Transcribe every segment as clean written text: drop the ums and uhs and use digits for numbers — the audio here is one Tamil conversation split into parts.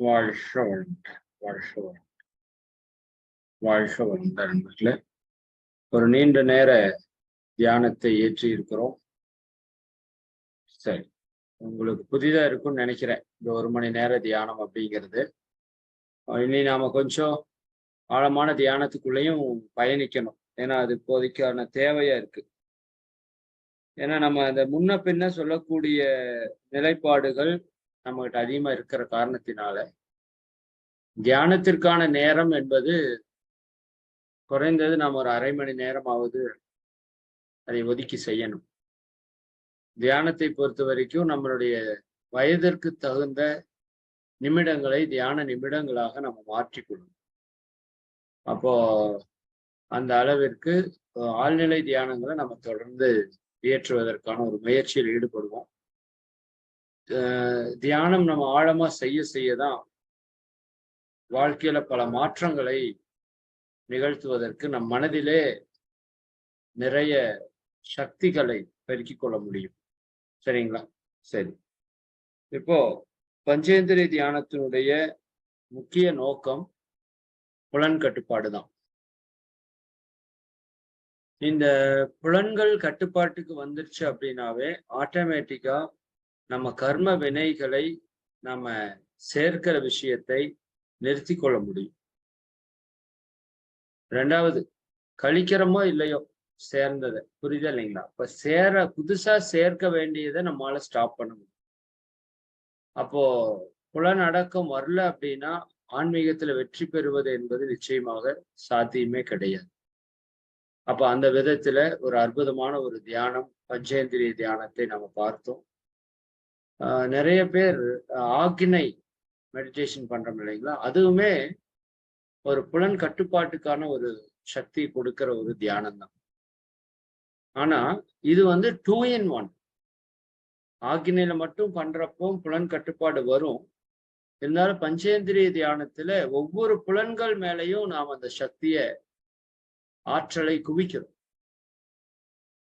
வாழ்க வளமுடன். வாழ்க வளமுடன். வாழ்க வளமுடன் நண்பர்களே. ஒரு நீண்ட நேர தியானத்தை ஏற்றி இருக்கிறோம். சரி, உங்களுக்கு புதிதா இருக்கும்னு நினைக்கிறேன் இந்த 1 மணி நேர தியானம் அப்படிங்கிறது. இனி நாம கொஞ்சம் ஆழமான தியானத்துக்குள்ளேயும் பயணிக்கணும். ஏன்னா அது இப்போதைக்கான தேவையா இருக்கு. ஏன்னா நம்ம அந்த முன்ன பின்ன சொல்லக்கூடிய நிலைப்பாடுகள் நம்மகிட்ட அதிகமா இருக்கிற காரணத்தினால தியானத்திற்கான நேரம் என்பது குறைந்தது நாம் ஒரு 1/2 மணி நேரமாவது அதை ஒதுக்கி செய்யணும். தியானத்தை பொறுத்த வரைக்கும் நம்மளுடைய வயதிற்கு தகுந்த நிமிடங்களை தியான நிமிடங்களாக நம்ம மாற்றிக்கொள்ளணும். அப்போ அந்த அளவிற்கு ஆழ்நிலை தியானங்களை நம்ம தொடர்ந்து இயற்றுவதற்கான ஒரு முயற்சியில் ஈடுபடுவோம். தியானம் நம்ம ஆழமா செய்யதான் வாழ்க்கையில பல மாற்றங்களை நிகழ்த்துவதற்கு நம் மனதிலே நிறைய சக்திகளை பெருக்கிக் கொள்ள முடியும். சரிங்களா? சரி. இப்போ பஞ்சேந்திரிய தியானத்தினுடைய முக்கிய நோக்கம் புலன் கட்டுப்பாடு தான். இந்த புலன்கள் கட்டுப்பாட்டுக்கு வந்துருச்சு அப்படின்னாவே ஆட்டோமேட்டிக்கா நம்ம கர்ம வினைகளை நம்ம சேர்க்கிற விஷயத்தை நிறுத்தி கொள்ள முடியும். 2வது, கழிக்கிறோமோ இல்லையோ சேர்ந்ததை, புரியுதா இல்லைங்களா? இப்ப புதுசா சேர்க்க வேண்டியதை நம்மளால ஸ்டாப் பண்ண முடியும். அப்போ புலன் அடக்கம் வரல அப்படின்னா ஆன்மீகத்துல வெற்றி பெறுவது என்பது நிச்சயமாக சாத்தியமே கிடையாது. அப்ப அந்த விதத்துல ஒரு அற்புதமான ஒரு தியானம், பஞ்சேந்திரிய தியானத்தை நம்ம பார்த்தோம். நிறைய பேர் ஆக்னை மெடிடேஷன் பண்றோம் இல்லைங்களா? அதுவுமே ஒரு புலன் கட்டுப்பாட்டுக்கான ஒரு சக்தி கொடுக்கிற ஒரு தியானம் தான். ஆனா இது 2 in 1. ஆக்னியில மட்டும் பண்றப்போ புலன் கட்டுப்பாடு வரும். இருந்தாலும் பஞ்சேந்திரிய தியானத்துல ஒவ்வொரு புலன்கள் மேலையும் நாம் அந்த சக்திய ஆற்றலை குவிக்கிறோம்.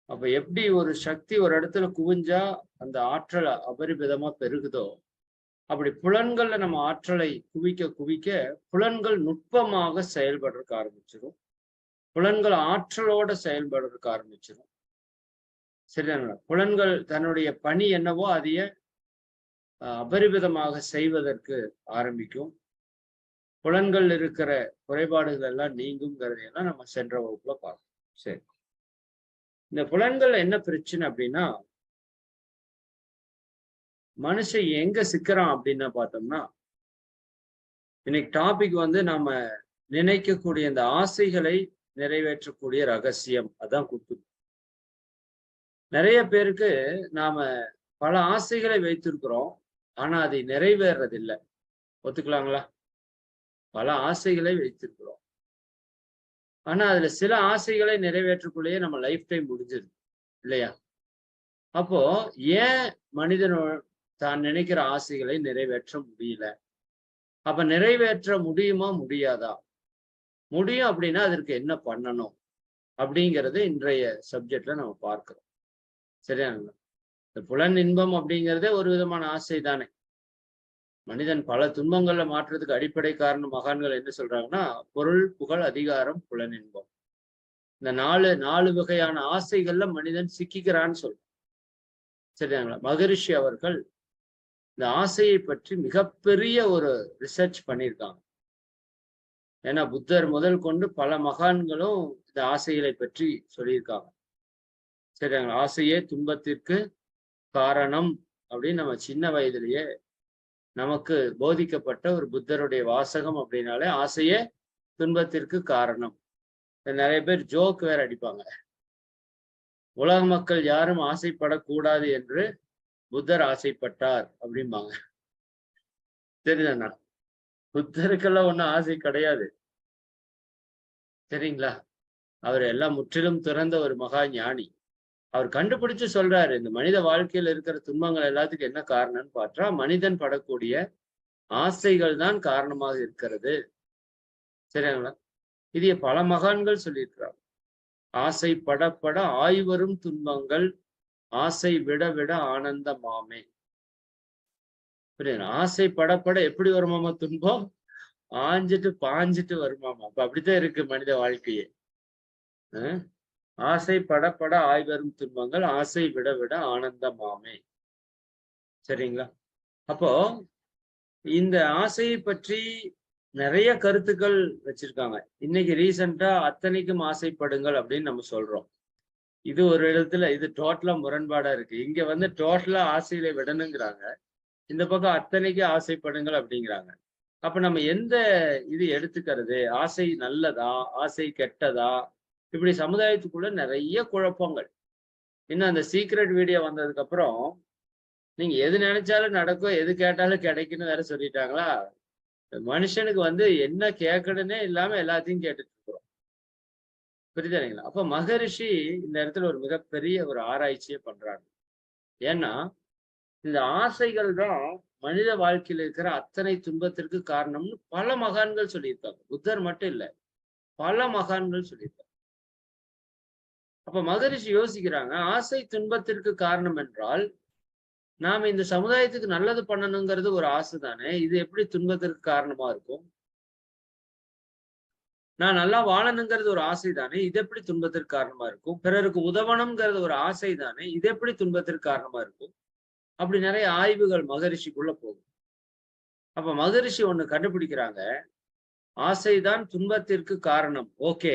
அப்ப எப்படி ஒரு சக்தி ஒரு இடத்துல குவிஞ்சா அந்த ஆற்றலை அபரிமிதமா பெருகுதோ, அப்படி புலன்கள்ல நம்ம ஆற்றலை குவிக்க புலன்கள் நுட்பமாக செயல்படுறதுக்கு ஆரம்பிச்சிடும். புலன்கள் ஆற்றலோட செயல்படுறதுக்கு ஆரம்பிச்சிடும். சரிதாங்களா? புலன்கள் தன்னுடைய பணி என்னவோ அதைய அபரிமிதமாக செய்வதற்கு ஆரம்பிக்கும். புலன்கள் இருக்கிற குறைபாடுகள் எல்லாம் நீங்குங்கிறதையெல்லாம் நம்ம சென்ற வகுப்புல பார்க்கணும். சரி, இந்த புலன்கள் என்ன பிரச்சனை அப்படின்னா, மனுஷன் எங்க சிக்கிறான் அப்படின்னு பார்த்தோம்னா, இன்னைக்கு டாபிக் நாம நினைக்கக்கூடிய இந்த ஆசைகளை நிறைவேற்றக்கூடிய ரகசியம், அதான் குத்து. நிறைய பேருக்கு நாம பல ஆசைகளை வைத்திருக்கிறோம், ஆனா அதை நிறைவேறதில்லை. ஒத்துக்கலாங்களா? பல ஆசைகளை வைத்திருக்கிறோம், ஆனா அதுல சில ஆசைகளை நிறைவேற்றக்குள்ளேயே நம்ம லைஃப் டைம் முடிஞ்சிருது இல்லையா? அப்போ ஏன் மனிதன் தான் நினைக்கிற ஆசைகளை நிறைவேற்ற முடியல? அப்ப நிறைவேற்ற முடியுமா முடியாதா? முடியும் அப்படின்னா அதற்கு என்ன பண்ணணும் அப்படிங்கிறது இன்றைய சப்ஜெக்ட்ல நம்ம பார்க்கிறோம். சரியானுங்களா? இந்த புலன் இன்பம் அப்படிங்கிறதே ஒரு விதமான ஆசை தானே. மனிதன் பல துன்பங்கள்ல மாற்றுறதுக்கு அடிப்படை காரணம் மகான்கள் என்ன சொல்றாங்கன்னா, பொருள், புகழ், அதிகாரம், புலன் இன்பம். இந்த நாலு வகையான ஆசைகள்ல மனிதன் சிக்கிக்கிறான்னு சொல்றான். சரியாங்களா? மகரிஷி அவர்கள் இந்த ஆசையை பற்றி மிகப்பெரிய ஒரு ரிசர்ச் பண்ணியிருக்காங்க. ஏன்னா புத்தர் முதல் கொண்டு பல மகான்களும் இந்த ஆசைகளை பற்றி சொல்லியிருக்காங்க. சரிங்களா? ஆசையே துன்பத்திற்கு காரணம் அப்படின்னு நம்ம சின்ன வயதிலேயே நமக்கு போதிக்கப்பட்ட ஒரு புத்தருடைய வாசகம் அப்படின்னாலே ஆசையே துன்பத்திற்கு காரணம். நிறைய பேர் ஜோக் வேற அடிப்பாங்க. உலக மக்கள் யாரும் ஆசைப்படக்கூடாது என்று புத்தர் ஆசைப்பட்டார் அப்படிம்பாங்க. தெரியுதாண்ணா? புத்தருக்கெல்லாம் ஒன்றும் ஆசை கிடையாது. சரிங்களா? அவர் எல்லாம் முற்றிலும் திறந்த ஒரு மகா ஞானி. அவர் கண்டுபிடிச்சு சொல்றாரு, இந்த மனித வாழ்க்கையில் இருக்கிற துன்பங்கள் எல்லாத்துக்கும் என்ன காரணம்னு பார்த்தா மனிதன் படக்கூடிய ஆசைகள் தான் காரணமாக இருக்கிறது. சரிங்களா? இது பல மகான்கள் சொல்லியிருக்கிறார். ஆசை படப்பட ஆய்வரும் துன்பங்கள், ஆசை விட விட ஆனந்தமாமே. புரியுது? ஆசை படப்பட எப்படி வருமாமா துன்பம்? ஆஞ்சிட்டு பாஞ்சிட்டு வருமாமா. அப்ப அப்படித்தான் இருக்கு மனித வாழ்க்கையே. ஆசை படப்பட ஆய்வரும் துன்பங்கள் ஆசை விட விட ஆனந்தமாமே. சரிங்களா? அப்போ இந்த ஆசையை பற்றி நிறைய கருத்துக்கள் வச்சிருக்காங்க. இன்னைக்கு ரீசெண்டா அத்தனைக்கும் ஆசைப்படுங்கள் அப்படின்னு நம்ம சொல்றோம். இது ஒரு இடத்துல இது டோட்டலா முரண்பாடா இருக்கு. இங்க வந்து டோட்டலா ஆசையில விடணுங்கிறாங்க. இந்த பக்கம் அத்தனைக்கு ஆசைப்படுங்கள் அப்படிங்கிறாங்க. அப்ப நம்ம எந்த இது எடுத்துக்கிறது? ஆசை நல்லதா? ஆசை கெட்டதா? இப்படி சமுதாயத்துக்குள்ள நிறைய குழப்பங்கள். இன்னும் அந்த சீக்ரெட் வீடியோ வந்ததுக்கு அப்புறம் நீங்க எது நினைச்சாலும் நடக்கும், எது கேட்டாலும் கிடைக்குன்னு வேற சொல்லிட்டாங்களா? மனுஷனுக்கு வந்து என்ன கேட்கணுன்னே இல்லாம எல்லாத்தையும் கேட்டுட்டு இருக்கிறோம். புரியுதுங்களா? அப்ப மகரிஷி இந்த இடத்துல ஒரு மிகப்பெரிய ஒரு ஆராய்ச்சியே பண்றாங்க. ஏன்னா இந்த ஆசைகள் தான் மனித வாழ்க்கையில இருக்கிற அத்தனை துன்பத்திற்கு காரணம்னு பல மகான்கள் சொல்லியிருக்காங்க. புத்தர் மட்டும் இல்ல, பல மகான்கள் சொல்லியிருக்காங்க. அப்ப மகரிஷி யோசிக்கிறாங்க, ஆசை துன்பத்திற்கு காரணம் என்றால் நாம இந்த சமுதாயத்துக்கு நல்லது பண்ணணுங்கிறது ஒரு ஆசை தானே. இது எப்படி துன்பத்திற்கு காரணமா இருக்கும்? நான் நல்லா வாழணுங்கிறது ஒரு ஆசை தானே. இது எப்படி துன்பத்திற்கு காரணமா இருக்கும்? பிறருக்கு உதவணுங்கிறது ஒரு ஆசை தானே. இது எப்படி துன்பத்திற்கு காரணமா இருக்கும்? அப்படி நிறைய ஆய்வுகள் மகரிஷிக்குள்ள போகும். அப்ப மகரிஷி ஒண்ணு கண்டுபிடிக்கிறாங்க. ஆசைதான் துன்பத்திற்கு காரணம். ஓகே.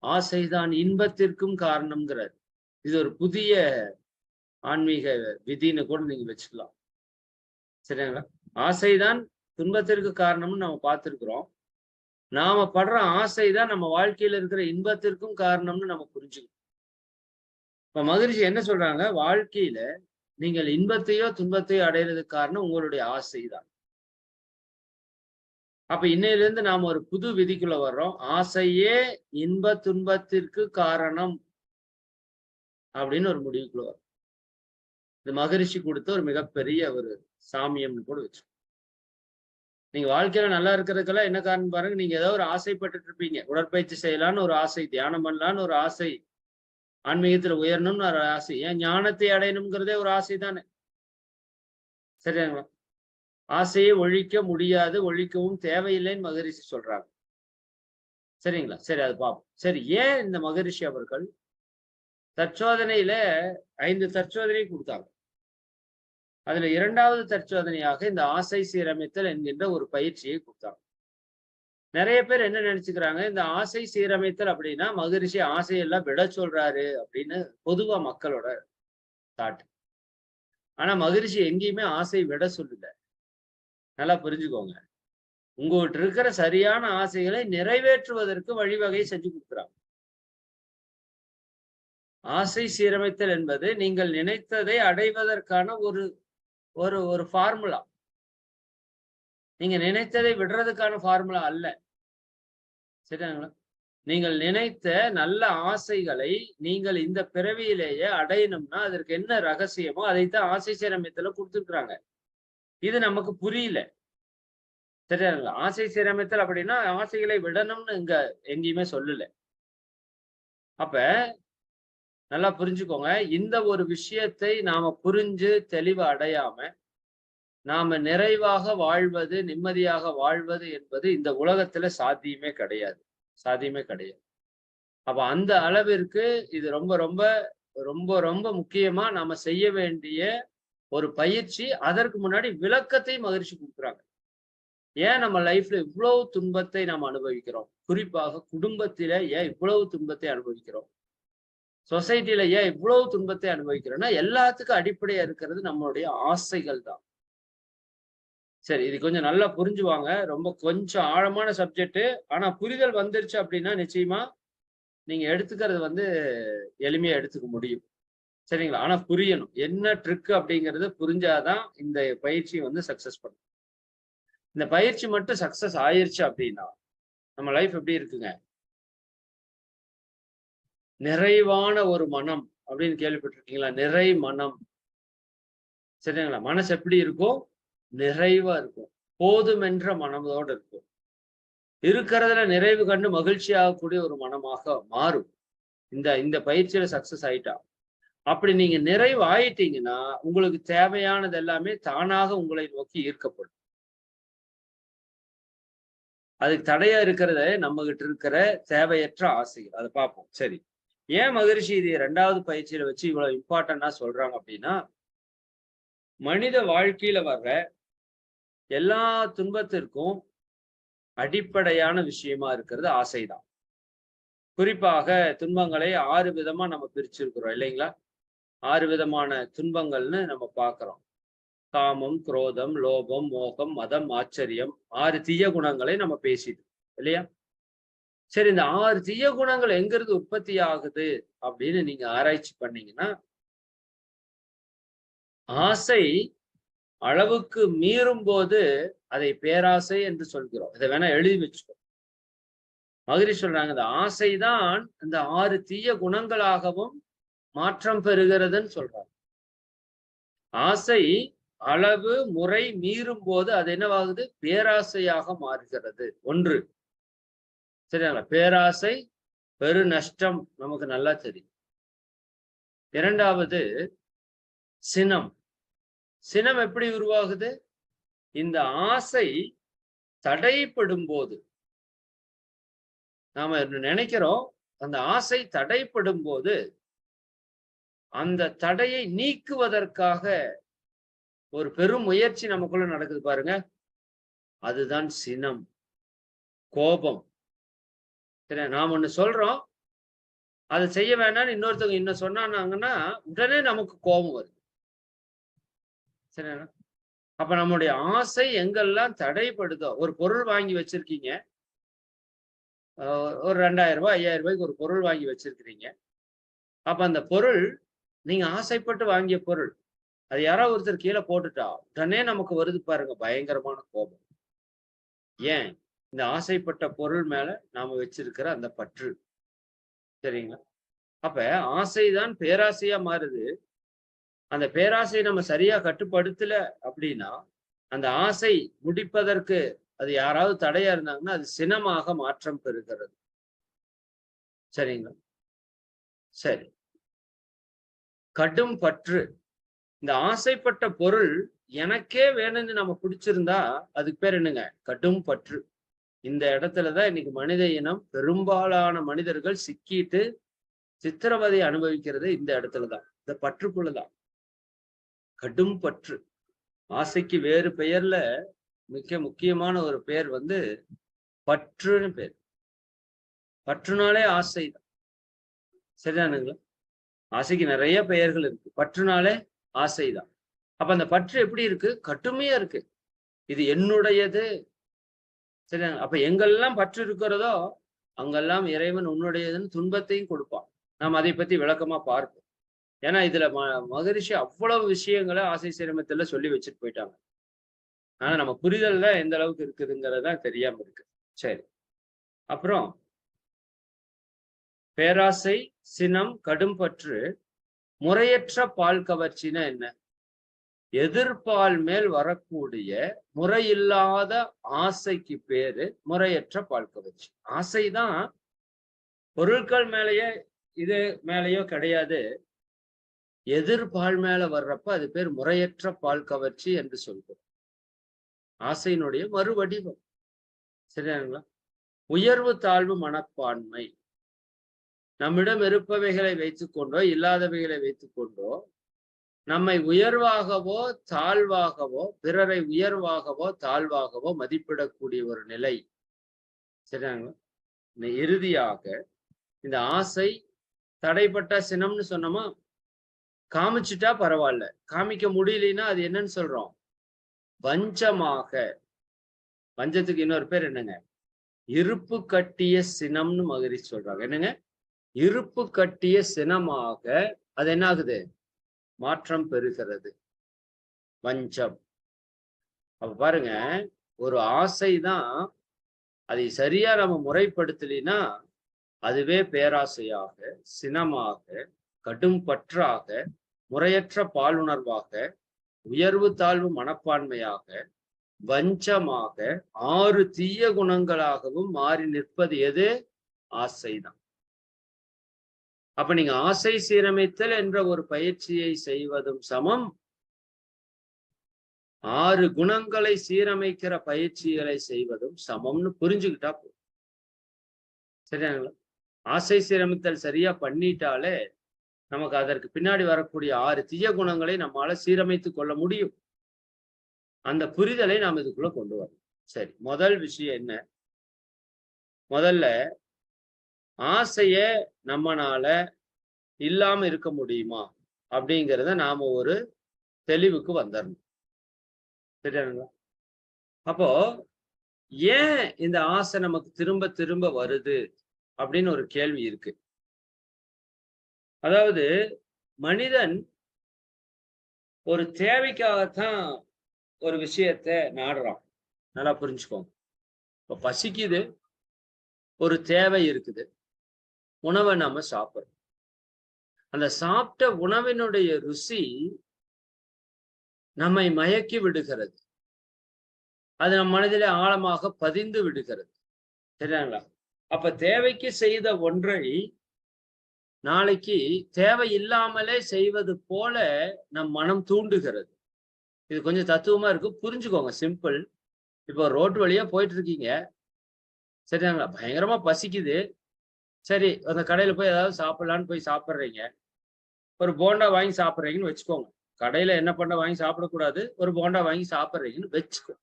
ஆசைதான் இன்பத்திற்கும் காரணம்ங்கிறார். இது ஒரு புதிய ஆன்மீக விதின்னு கூட நீங்க வச்சுக்கலாம். சரிங்களா? ஆசைதான் துன்பத்திற்கு காரணம்னு நம்ம பார்த்திருக்கிறோம். நாம படுற ஆசைதான் நம்ம வாழ்க்கையில இருக்கிற இன்பத்திற்கும் காரணம்னு நம்ம புரிஞ்சுக்கணும். இப்ப மகரிஷி என்ன சொல்றாங்க? வாழ்க்கையில நீங்கள் இன்பத்தையோ துன்பத்தையோ அடைகிறதுக்கு காரணம் உங்களுடைய ஆசைதான். அப்ப இன்னையிலிருந்து நாம ஒரு புது விதிக்குள்ள வர்றோம். ஆசையே இன்ப துன்பத்திற்கு காரணம் அப்படின்னு ஒரு முடிவுக்குள்ள வரும். இது மகரிஷி கொடுத்த ஒரு மிகப்பெரிய ஒரு சாமியம்னு கூட வச்சு. நீங்க வாழ்க்கையில நல்லா இருக்கிறதுக்கெல்லாம் என்ன காரணம் பாருங்க. நீங்க ஏதோ ஒரு ஆசைப்பட்டுட்டு இருப்பீங்க. உடற்பயிற்சி செய்யலான்னு ஒரு ஆசை, தியானம் பண்ணலான்னு ஒரு ஆசை, ஆன்மீகத்துல உயரணும்னு ஒரு ஆசை, ஏன் ஞானத்தை அடையணுங்கிறதே ஒரு ஆசை தானே. சரிங்களா? ஆசையை ஒழிக்க முடியாது, ஒழிக்கவும் தேவையில்லைன்னு மகரிஷி சொல்றாங்க. சரிங்களா? சரி, அது பார்ப்போம். சரி, ஏன் இந்த மகரிஷி அவர்கள் தற்சோதனையில 5 தற்சோதனை கொடுத்தாங்க. அதுல 2வது தற்சோதனையாக இந்த ஆசை சீரமைத்தல் என்கின்ற ஒரு பயிற்சியை கொடுத்தாங்க. நிறைய பேர் என்ன நினைச்சுக்கிறாங்க, இந்த ஆசை சீரமைத்தல் அப்படின்னா மகரிஷி ஆசையெல்லாம் விட சொல்றாரு அப்படின்னு பொதுவா மக்களோட தாட். ஆனா மகரிஷி எங்கேயுமே ஆசை விட சொல்லல. நல்லா புரிஞ்சுக்கோங்க. உங்ககிட்ட இருக்கிற சரியான ஆசைகளை நிறைவேற்றுவதற்கு வழிவகை செஞ்சு கொடுக்குறாங்க. ஆசை சீரமைத்தல் என்பது நீங்கள் நினைத்ததை அடைவதற்கான ஒரு ஒரு ஒரு ஃபார்முலா. நீங்க நினைத்ததை விடுறதுக்கான ஃபார்முலா அல்ல. சரிங்களா? நீங்கள் நினைத்த நல்ல ஆசைகளை நீங்கள் இந்த பிறவியிலேயே அடையணும்னா அதற்கு என்ன ரகசியமோ அதைத்தான் ஆசை சீரமைத்தல கொடுத்துருக்குறாங்க. இது நமக்கு புரியல. சரிங்களா? ஆசை சீரமைத்தல் அப்படின்னா ஆசைகளை விடணும்னு இங்க எங்கேயுமே சொல்லல. அப்ப நல்லா புரிஞ்சுக்கோங்க. இந்த ஒரு விஷயத்தை நாம புரிஞ்சு தெளிவு அடையாம நாம நிறைவாக வாழ்வது, நிம்மதியாக வாழ்வது என்பது இந்த உலகத்துல சாத்தியமே கிடையாது. சாத்தியமே கிடையாது. அப்ப அந்த அளவிற்கு இது ரொம்ப ரொம்ப ரொம்ப ரொம்ப முக்கியமா நாம செய்ய வேண்டிய ஒரு பயிற்சி. அதற்கு முன்னாடி விளக்கத்தை மகிழ்ச்சி கொடுக்குறாங்க. ஏன் நம்ம லைஃப்ல இவ்வளவு துன்பத்தை நாம் அனுபவிக்கிறோம்? குறிப்பாக குடும்பத்தில ஏன் இவ்வளவு துன்பத்தை அனுபவிக்கிறோம்? சொசைட்டில ஏன் இவ்வளவு துன்பத்தை அனுபவிக்கிறோம்னா எல்லாத்துக்கும் அடிப்படையா இருக்கிறது நம்மளுடைய ஆசைகள் தான். சரி, இது கொஞ்சம் நல்லா புரிஞ்சுவாங்க. ரொம்ப கொஞ்சம் ஆழமான சப்ஜெக்ட். ஆனா புரிதல் வந்துருச்சு அப்படின்னா நிச்சயமா நீங்க எடுத்துக்கிறது வந்து எளிமையா எடுத்துக்க முடியும். சரிங்களா? ஆனா புரியணும். என்ன ட்ரிக் அப்படிங்கிறது புரிஞ்சாதான் இந்த பயிற்சி வந்து சக்சஸ் பண்ணும். இந்த பயிற்சி மட்டும் சக்சஸ் ஆயிருச்சு அப்படின்னா நம்ம லைஃப் எப்படி இருக்குங்க? நிறைவான ஒரு மனம் அப்படின்னு கேள்விப்பட்டிருக்கீங்களா? நிறை மனம். சரிங்களா? மனசு எப்படி இருக்கும்? நிறைவா இருக்கும். போதும் என்ற மனதோடு இருக்கும். இருக்கிறதுல நிறைவு கண்டு மகிழ்ச்சி ஆகக்கூடிய ஒரு மனமாக மாறும். இந்த இந்த பயிற்சியில சக்சஸ் ஆயிட்டா. அப்படி நீங்க நிறைவு ஆயிட்டீங்கன்னா உங்களுக்கு தேவையானது எல்லாமே தானாக உங்களை நோக்கி ஈர்க்கப்படும். அதுக்கு தடையா இருக்கிறத நம்ம கிட்ட இருக்கிற தேவையற்ற ஆசைகள். அதை பார்ப்போம். சரி, ஏன் மகரிஷி இது 2வது பயிற்சியில வச்சு இவ்வளவு இம்பார்ட்டண்டா சொல்றாங்க அப்படின்னா, மனித வாழ்க்கையில வர்ற எல்லா துன்பத்திற்கும் அடிப்படையான விஷயமா இருக்கிறது ஆசைதான். குறிப்பாக துன்பங்களை 6 விதமா நம்ம பிரிச்சிருக்கிறோம் இல்லைங்களா? 6 விதமான துன்பங்கள்னு நம்ம பார்க்கிறோம். காமம், குரோதம், லோபம், மோகம், மதம், ஆச்சரியம், 6 தீய குணங்களை நம்ம பேசிட்டோம் இல்லையா? சரி, இந்த 6 தீய குணங்கள் எங்கிருந்து உற்பத்தி ஆகுது அப்படின்னு நீங்க ஆராய்ச்சி பண்ணீங்கன்னா, ஆசை அளவுக்கு மீறும் போது அதை பேராசை என்று சொல்கிறோம். இதை வேணா எழுதி வச்சுக்கோ. மகரிஷி சொல்றாங்க, இந்த ஆசைதான் இந்த 6 தீய குணங்களாகவும் மாற்றம் பெறுகிறதுன்னு சொல்றாங்க. ஆசை அளவு முறை மீறும் போது அது என்னவாகுது? பேராசையாக மாறுகிறது. 1. சரிங்களா? பேராசை பெரு நஷ்டம் நமக்கு நல்லா தெரியும். 2வது சினம். சினம் எப்படி உருவாகுது? இந்த ஆசை தடைப்படும் போது நாம நினைக்கிறோம், அந்த ஆசை தடைப்படும் போது அந்த தடையை நீக்குவதற்காக ஒரு பெரும் முயற்சி நமக்குள்ள நடக்குது பாருங்க, அதுதான் சினம், கோபம். சரி, நாம் ஒண்ணு சொல்றோம், அதை செய்ய வேண்டாம்னு இன்னொருத்தவங்க இன்னும் சொன்னாங்கன்னா உடனே நமக்கு கோபம் வருது. சரியா? அப்ப நம்முடைய ஆசை எங்கெல்லாம் தடைப்படுதோ, ஒரு பொருள் வாங்கி வச்சிருக்கீங்க, ஒரு 2000 ரூபாய் 5000 ரூபாய்க்கு ஒரு பொருள் வாங்கி வச்சிருக்கிறீங்க. அப்ப அந்த பொருள் நீங்க ஆசைப்பட்டு வாங்கிய பொருள், அது யாராவது ஒருத்தர் கீழே போட்டுட்டா உடனே நமக்கு வருது பாருங்க பயங்கரமான கோபம். ஏன்? இந்த ஆசைப்பட்ட பொருள் மேல நாம வச்சிருக்கிற அந்த பற்று. சரிங்களா? அப்ப ஆசைதான் பேராசையா மாறுது. அந்த பேராசையை நம்ம சரியா கட்டுப்படுத்தல அப்படின்னா, அந்த ஆசை முடிப்பதற்கு அது யாராவது தடையா இருந்தாங்கன்னா அது சினமாக மாற்றம் பெறுகிறது. சரிங்களா? சரி, கடும் பற்று. இந்த ஆசைப்பட்ட பொருள் எனக்கே வேணும்னு நம்ம பிடிச்சிருந்தா அதுக்கு பேர் என்னங்க? கடும் பற்று. இந்த இடத்துலதான் இன்னைக்கு மனித இனம் பெரும்பாலான மனிதர்கள் சிக்கிட்டு சித்திரவதை அனுபவிக்கிறது. இந்த இடத்துலதான், இந்த பற்றுக்குள்ளதான். கடும் பற்று. ஆசைக்கு வேறு பெயர்ல மிக முக்கியமான ஒரு பெயர் பற்றுன்னு பேர். பற்றுனாலே ஆசைதான். சரிதானுங்களா? ஆசைக்கு நிறைய பெயர்கள் இருக்கு. பற்றுனாலே ஆசைதான். அப்ப அந்த பற்று எப்படி இருக்கு? கடுமையா இருக்கு. இது என்னுடையது. சரியா? அப்ப எங்கெல்லாம் பற்று இருக்கிறதோ அங்கெல்லாம் இறைவன் உன்னுடையதுன்னு துன்பத்தையும் கொடுப்பான். நாம் அதை பத்தி விளக்கமா பார்ப்போம். ஏன்னா இதுல மகரிஷி அவ்வளவு விஷயங்களை ஆசை சிரமத்துல சொல்லி வச்சுட்டு போயிட்டாங்க. ஆனா நம்ம புரிதல்ல எந்த அளவுக்கு இருக்குதுங்கிறதுதான் தெரியாம இருக்கு. சரி, அப்புறம் பேராசை, சினம், கடும் பற்று, முறையற்ற பால் கவர்ச்சின்னா என்ன? எதிர்பால் மேல் வரக்கூடிய முறையில்லாத ஆசைக்கு பேரு முறையற்ற பால் கவர்ச்சி. ஆசைதான் பொருட்கள் மேலேயே இது மேலேயோ கிடையாது. எதிர்பால் மேல வர்றப்ப அது பேர் முறையற்ற பால் கவர்ச்சி என்று சொல்கிறோம். ஆசையினுடைய மறுவடிவம். சரியானுங்களா? உயர்வு தாழ்வு மனப்பான்மை. நம்மிடம் இருப்பவைகளை வைத்துக்கொண்டோ இல்லாதவைகளை வைத்துக்கொண்டோ நம்மை உயர்வாகவோ தாழ்வாகவோ பிறரை உயர்வாகவோ தாழ்வாகவோ மதிப்பிடக்கூடிய ஒரு நிலை. சரியாங்களா? இறுதியாக இந்த ஆசை தடைப்பட்ட சினம்னு சொன்னோமா, காமிச்சுட்டா பரவாயில்ல, காமிக்க முடியலன்னா அது என்னன்னு சொல்றோம்? வஞ்சமாக. வஞ்சத்துக்கு இன்னொரு பேர் என்னங்க? இருப்பு கட்டிய சினம்னு மகரிஷி சொல்றாங்க. என்னங்க? இருப்பு கட்டிய சினமாக அது என்ன ஆகுது? மாற்றம் பெறுகிறது. வஞ்சம். அப்ப பாருங்க, ஒரு ஆசைதான் அதை சரியா நம்ம முறைப்படுத்தலினா அதுவே பேராசையாக, சினமாக, கடும் பற்றாக, முறையற்ற பாலுணர்வாக, உயர்வு தாழ்வு மனப்பான்மையாக, வஞ்சமாக, 6 தீய குணங்களாகவும் மாறி நிற்பது எது? ஆசைதான். அப்ப நீங்க ஆசை சீரமைத்தல் என்ற ஒரு பயிற்சியை செய்வதும் சமம், 6 குணங்களை சீரமைக்கிற பயிற்சிகளை செய்வதும் சமம்னு புரிஞ்சுக்கிட்டா போதும். சரியாங்களா? ஆசை சீரமைத்தல் சரியா பண்ணிட்டாலே நமக்கு அதற்கு பின்னாடி வரக்கூடிய 6 தீய குணங்களை நம்மால சீரமைத்துக் கொள்ள முடியும். அந்த புரிதலை நாம் இதுக்குள்ள கொண்டு வரணும். சரி, முதல் விஷயம் என்ன? முதல்ல ஆசைய நம்மனால இல்லாம இருக்க முடியுமா அப்படிங்கிறத நாம ஒரு தெளிவுக்கு வந்துடணும். சரியாங்களா? அப்போ ஏன் இந்த ஆசை நமக்கு திரும்ப திரும்ப வருது அப்படின்னு ஒரு கேள்வி இருக்கு. அதாவது மனிதன் ஒரு தேவைக்காகத்தான் ஒரு விஷயத்த நாடுறான். நல்லா புரிஞ்சுக்கோங்க. இப்ப பசிக்குது, ஒரு தேவை இருக்குது, உணவை நாம சாப்பிடுறோம். அந்த சாப்பிட்ட உணவினுடைய ருசி நம்மை மயக்கி விடுகிறது. அது நம் மனதிலே ஆழமாக பதிந்து விடுகிறது. சரிங்களா? அப்ப தேவைக்கு செய்த ஒன்றை நாளைக்கு தேவையில்லாமலே செய்வது போல நம் மனம் தூண்டுகிறது. இது கொஞ்சம் தத்துவமா இருக்கு, புரிஞ்சுக்கோங்க. சிம்பிள். இப்போ ரோட்டு வழியா போயிட்டு இருக்கீங்க, சரிங்களா? பயங்கரமா பசிக்குது. சரி, அந்த கடையில போய் ஏதாவது சாப்பிடலான்னு போய் சாப்பிட்றீங்க. ஒரு போண்டா வாங்கி சாப்பிட்றீங்கன்னு வச்சுக்கோங்க. கடையில என்ன பண்ண வாங்கி சாப்பிடக்கூடாது, ஒரு போண்டா வாங்கி சாப்பிட்றீங்கன்னு வச்சுக்கோ.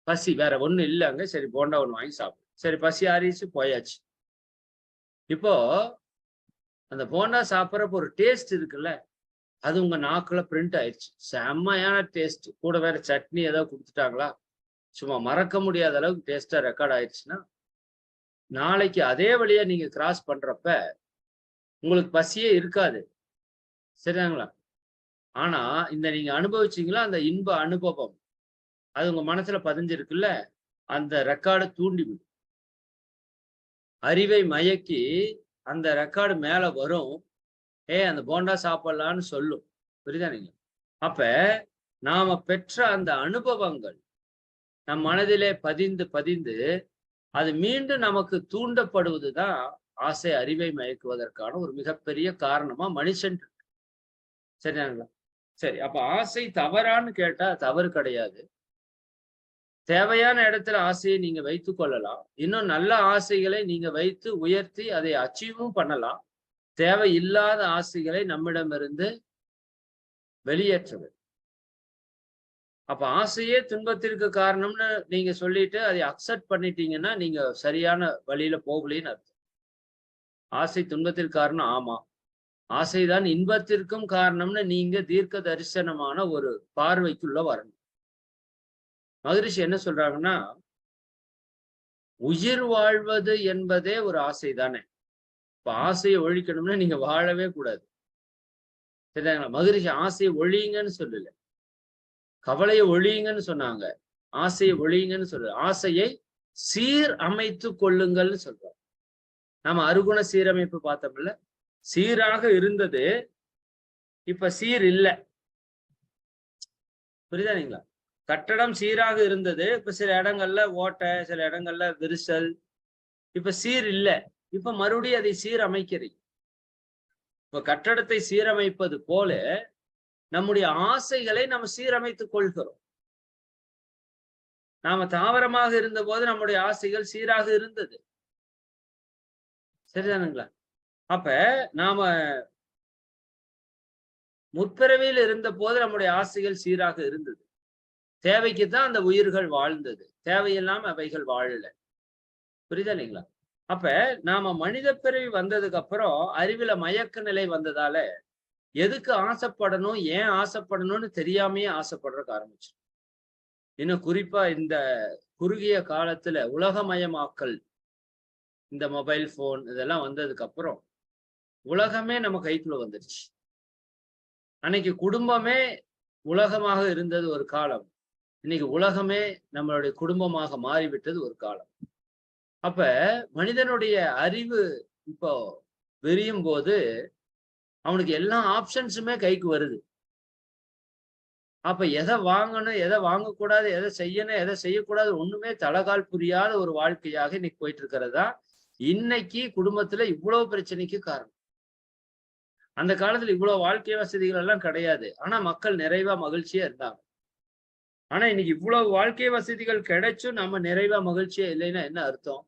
பசி வேற ஒண்ணும் இல்லைங்க. சரி, போண்டா ஒண்ணு வாங்கி சாப்பிடு. சரி, பசி ஆறிச்சு, போயாச்சு. இப்போ அந்த போண்டா சாப்பிட்றப்ப ஒரு டேஸ்ட் இருக்குல்ல, அது உங்க நாக்குல பிரிண்ட் ஆயிடுச்சு. செம்மையான டேஸ்ட். கூட வேற சட்னி ஏதாவது கொடுத்துட்டாங்களா, சும்மா மறக்க முடியாத அளவுக்கு டேஸ்டா ரெக்கார்ட் ஆயிடுச்சுன்னா, நாளைக்கு அதே வழியா நீங்க கிராஸ் பண்றப்ப உங்களுக்கு பசியே இருக்காது. சரிங்களா? ஆனா இந்த நீங்க அனுபவிச்சீங்களா அந்த இன்ப அனுபவம், அது உங்க மனசுல பதிஞ்சிருக்குல்ல, அந்த ரெக்கார்டை தூண்டிவிடும். அறிவை மயக்கி அந்த ரெக்கார்டு மேல வரும். அந்த போண்டா சாப்பிடலான்னு சொல்லும். புரியுதா நீங்க? அப்ப நாம பெற்ற அந்த அனுபவங்கள் நம் மனதிலே பதிந்து பதிந்து அது மீண்டும் நமக்கு தூண்டப்படுவதுதான் ஆசை அறிவை மயக்குவதற்கான ஒரு மிகப்பெரிய காரணமா மனுஷன். சரிங்களா? சரி, அப்ப ஆசை தவறான்னு கேட்டா தவறு கிடையாது. தேவையான இடத்துல ஆசையை நீங்க வைத்துக் கொள்ளலாம். இன்னும் நல்ல ஆசைகளை நீங்க வைத்து உயர்த்தி அதை அச்சீவும் பண்ணலாம். தேவையில்லாத ஆசைகளை நம்மிடமிருந்து வெளியேற்றுவது. அப்ப ஆசையே துன்பத்திற்கு காரணம்னு நீங்க சொல்லிட்டு அதை அக்செப்ட் பண்ணிட்டீங்கன்னா நீங்க சரியான வழியில போகலின்னு அர்த்தம். ஆசை துன்பத்திற்கு காரணம், ஆமா. ஆசைதான் இன்பத்திற்கும் காரணம்னு நீங்க தீர்க்க தரிசனமான ஒரு பார்வைக்குள்ள வரணும். மகரிஷி என்ன சொல்றாங்கன்னா, உயிர் வாழ்வது என்பதே ஒரு ஆசை தானே. இப்ப ஆசையை ஒழிக்கணும்னா நீங்க வாழவே கூடாது. சரிங்களா? மகரிஷி ஆசையை ஒழியுங்கன்னு சொல்லல, கவலையை ஒழியுங்கன்னு சொன்னாங்க. ஆசையை ஒழியுங்கன்னு சொல்லல, ஆசையை சீர் அமைத்து கொள்ளுங்கள்னு சொல்றாங்க. நாம அருகுண சீரமைப்பு பார்த்தோம்ல, சீராக இருந்தது, இப்ப சீர் இல்ல. புரியுதாங்களா? கட்டடம் சீராக இருந்தது, இப்ப சில இடங்கள்ல ஓட்டை, சில இடங்கள்ல விரிசல், இப்ப சீர் இல்ல. இப்ப மறுபடியும் அதை சீரமைக்கிறீங்க. இப்ப கட்டடத்தை சீரமைப்பது போல நம்முடைய ஆசைகளை நம்ம சீரமைத்துக் கொள்கிறோம். நாம தாவரமாக இருந்த போது நம்முடைய ஆசைகள் சீராக இருந்தது. சரிதானுங்களா? அப்ப நாம முற்பிறவியில் இருந்த போது நம்முடைய ஆசைகள் சீராக இருந்தது. தேவைக்குத்தான் அந்த உயிர்கள் வாழ்ந்தது, தேவையில்லாம அவைகள் வாழல. புரியுதா இல்லைங்களா? அப்ப நாம மனித பிறவி வந்ததுக்கு அப்புறம் அறிவுல மயக்க நிலை வந்ததால எதுக்கு ஆசைப்படணும், ஏன் ஆசைப்படணும்னு தெரியாமையே ஆசைப்படுறதுக்கு ஆரம்பிச்சு. இன்னும் குறிப்பா இந்த குறுகிய காலத்துல உலகமயமாக்கல், இந்த மொபைல் போன் இதெல்லாம் வந்ததுக்கு அப்புறம் உலகமே நம்ம கைக்குள்ள வந்துருச்சு. அன்னைக்கு குடும்பமே உலகமாக இருந்தது ஒரு காலம். இன்னைக்கு உலகமே நம்மளுடைய குடும்பமாக மாறிவிட்டது ஒரு காலம். அப்ப மனிதனுடைய அறிவு இப்போ விரியும் போது அவனுக்கு எல்லா ஆப்ஷன்ஸுமே கைக்கு வருது. அப்ப எதை வாங்கணும், எதை வாங்கக்கூடாது, எதை செய்யணும், எதை செய்யக்கூடாது, ஒண்ணுமே தலகால் புரியாத ஒரு வாழ்க்கையாக இன்னைக்கு போயிட்டு இருக்கிறதா இன்னைக்கு குடும்பத்துல இவ்வளவு பிரச்சனைக்கு காரணம். அந்த காலத்துல இவ்வளவு வாழ்க்கை வசதிகள் எல்லாம் கிடையாது. ஆனா மக்கள் நிறைவா மகிழ்ச்சியா இருந்தாங்க. ஆனா இன்னைக்கு இவ்வளவு வாழ்க்கை வசதிகள் கிடைச்சும் நம்ம நிறைவா மகிழ்ச்சியா இல்லைன்னா என்ன அர்த்தம்?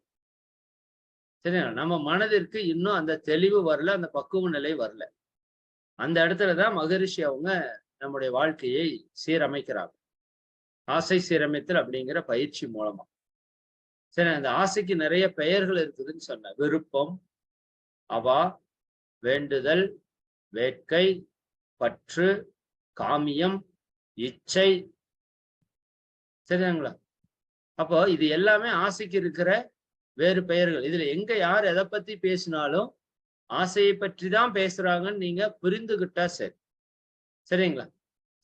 சரியா? நம்ம மனதிற்கு இன்னும் அந்த தெளிவு வரல, அந்த பக்குவ நிலை வரல. அந்த இடத்துலதான் மகரிஷி அவங்க நம்முடைய வாழ்க்கையை சீரமைக்கிறாங்க. ஆசை சீரமைத்தல் அப்படிங்கிற பயிற்சி மூலமா. சரி, அந்த ஆசைக்கு நிறைய பெயர்கள் இருக்குதுன்னு சொன்னேன். விருப்பம், அவா, வேண்டுதல், வேட்கை, பற்று, காமியம், இச்சை. சரிங்களா? அப்போ இது எல்லாமே ஆசைக்கு இருக்கிற வேறு பெயர்கள். இதுல எங்க யார் எதை பத்தி பேசினாலும் ஆசையை பற்றி தான் பேசுறாங்கன்னு நீங்க புரிந்துகிட்டா சரி. சரிங்களா?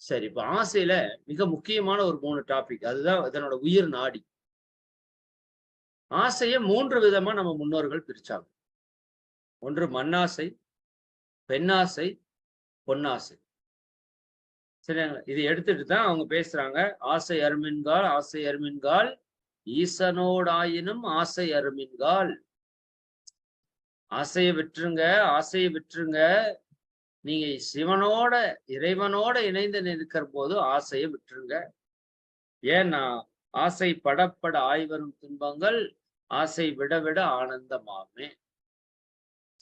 சரி, இப்ப ஆசையில மிக முக்கியமான ஒரு 3 டாபிக். அதுதான் இதனோட உயிர் நாடி. ஆசையை 3 விதமா நம்ம முன்னோர்கள் பிரிச்சாங்க. ஒன்று மண்ணாசை, பெண்ணாசை, பொன்னாசை. சரிங்களா? இது எடுத்துட்டு தான் அவங்க பேசுறாங்க. ஆசை அருமின்கால், ஆசை அருமின்கால், ஈசனோடாயினும் ஆசை அருமின்கால். ஆசையை விட்டுருங்க, ஆசையை விட்டுருங்க. நீங்க சிவனோட, இறைவனோட இணைந்து நிற்கிற போது ஆசையை விட்டுருங்க. ஏன்னா ஆசை படப்பட ஆய்வரும் துன்பங்கள் ஆசை விட விட ஆனந்தமாமே.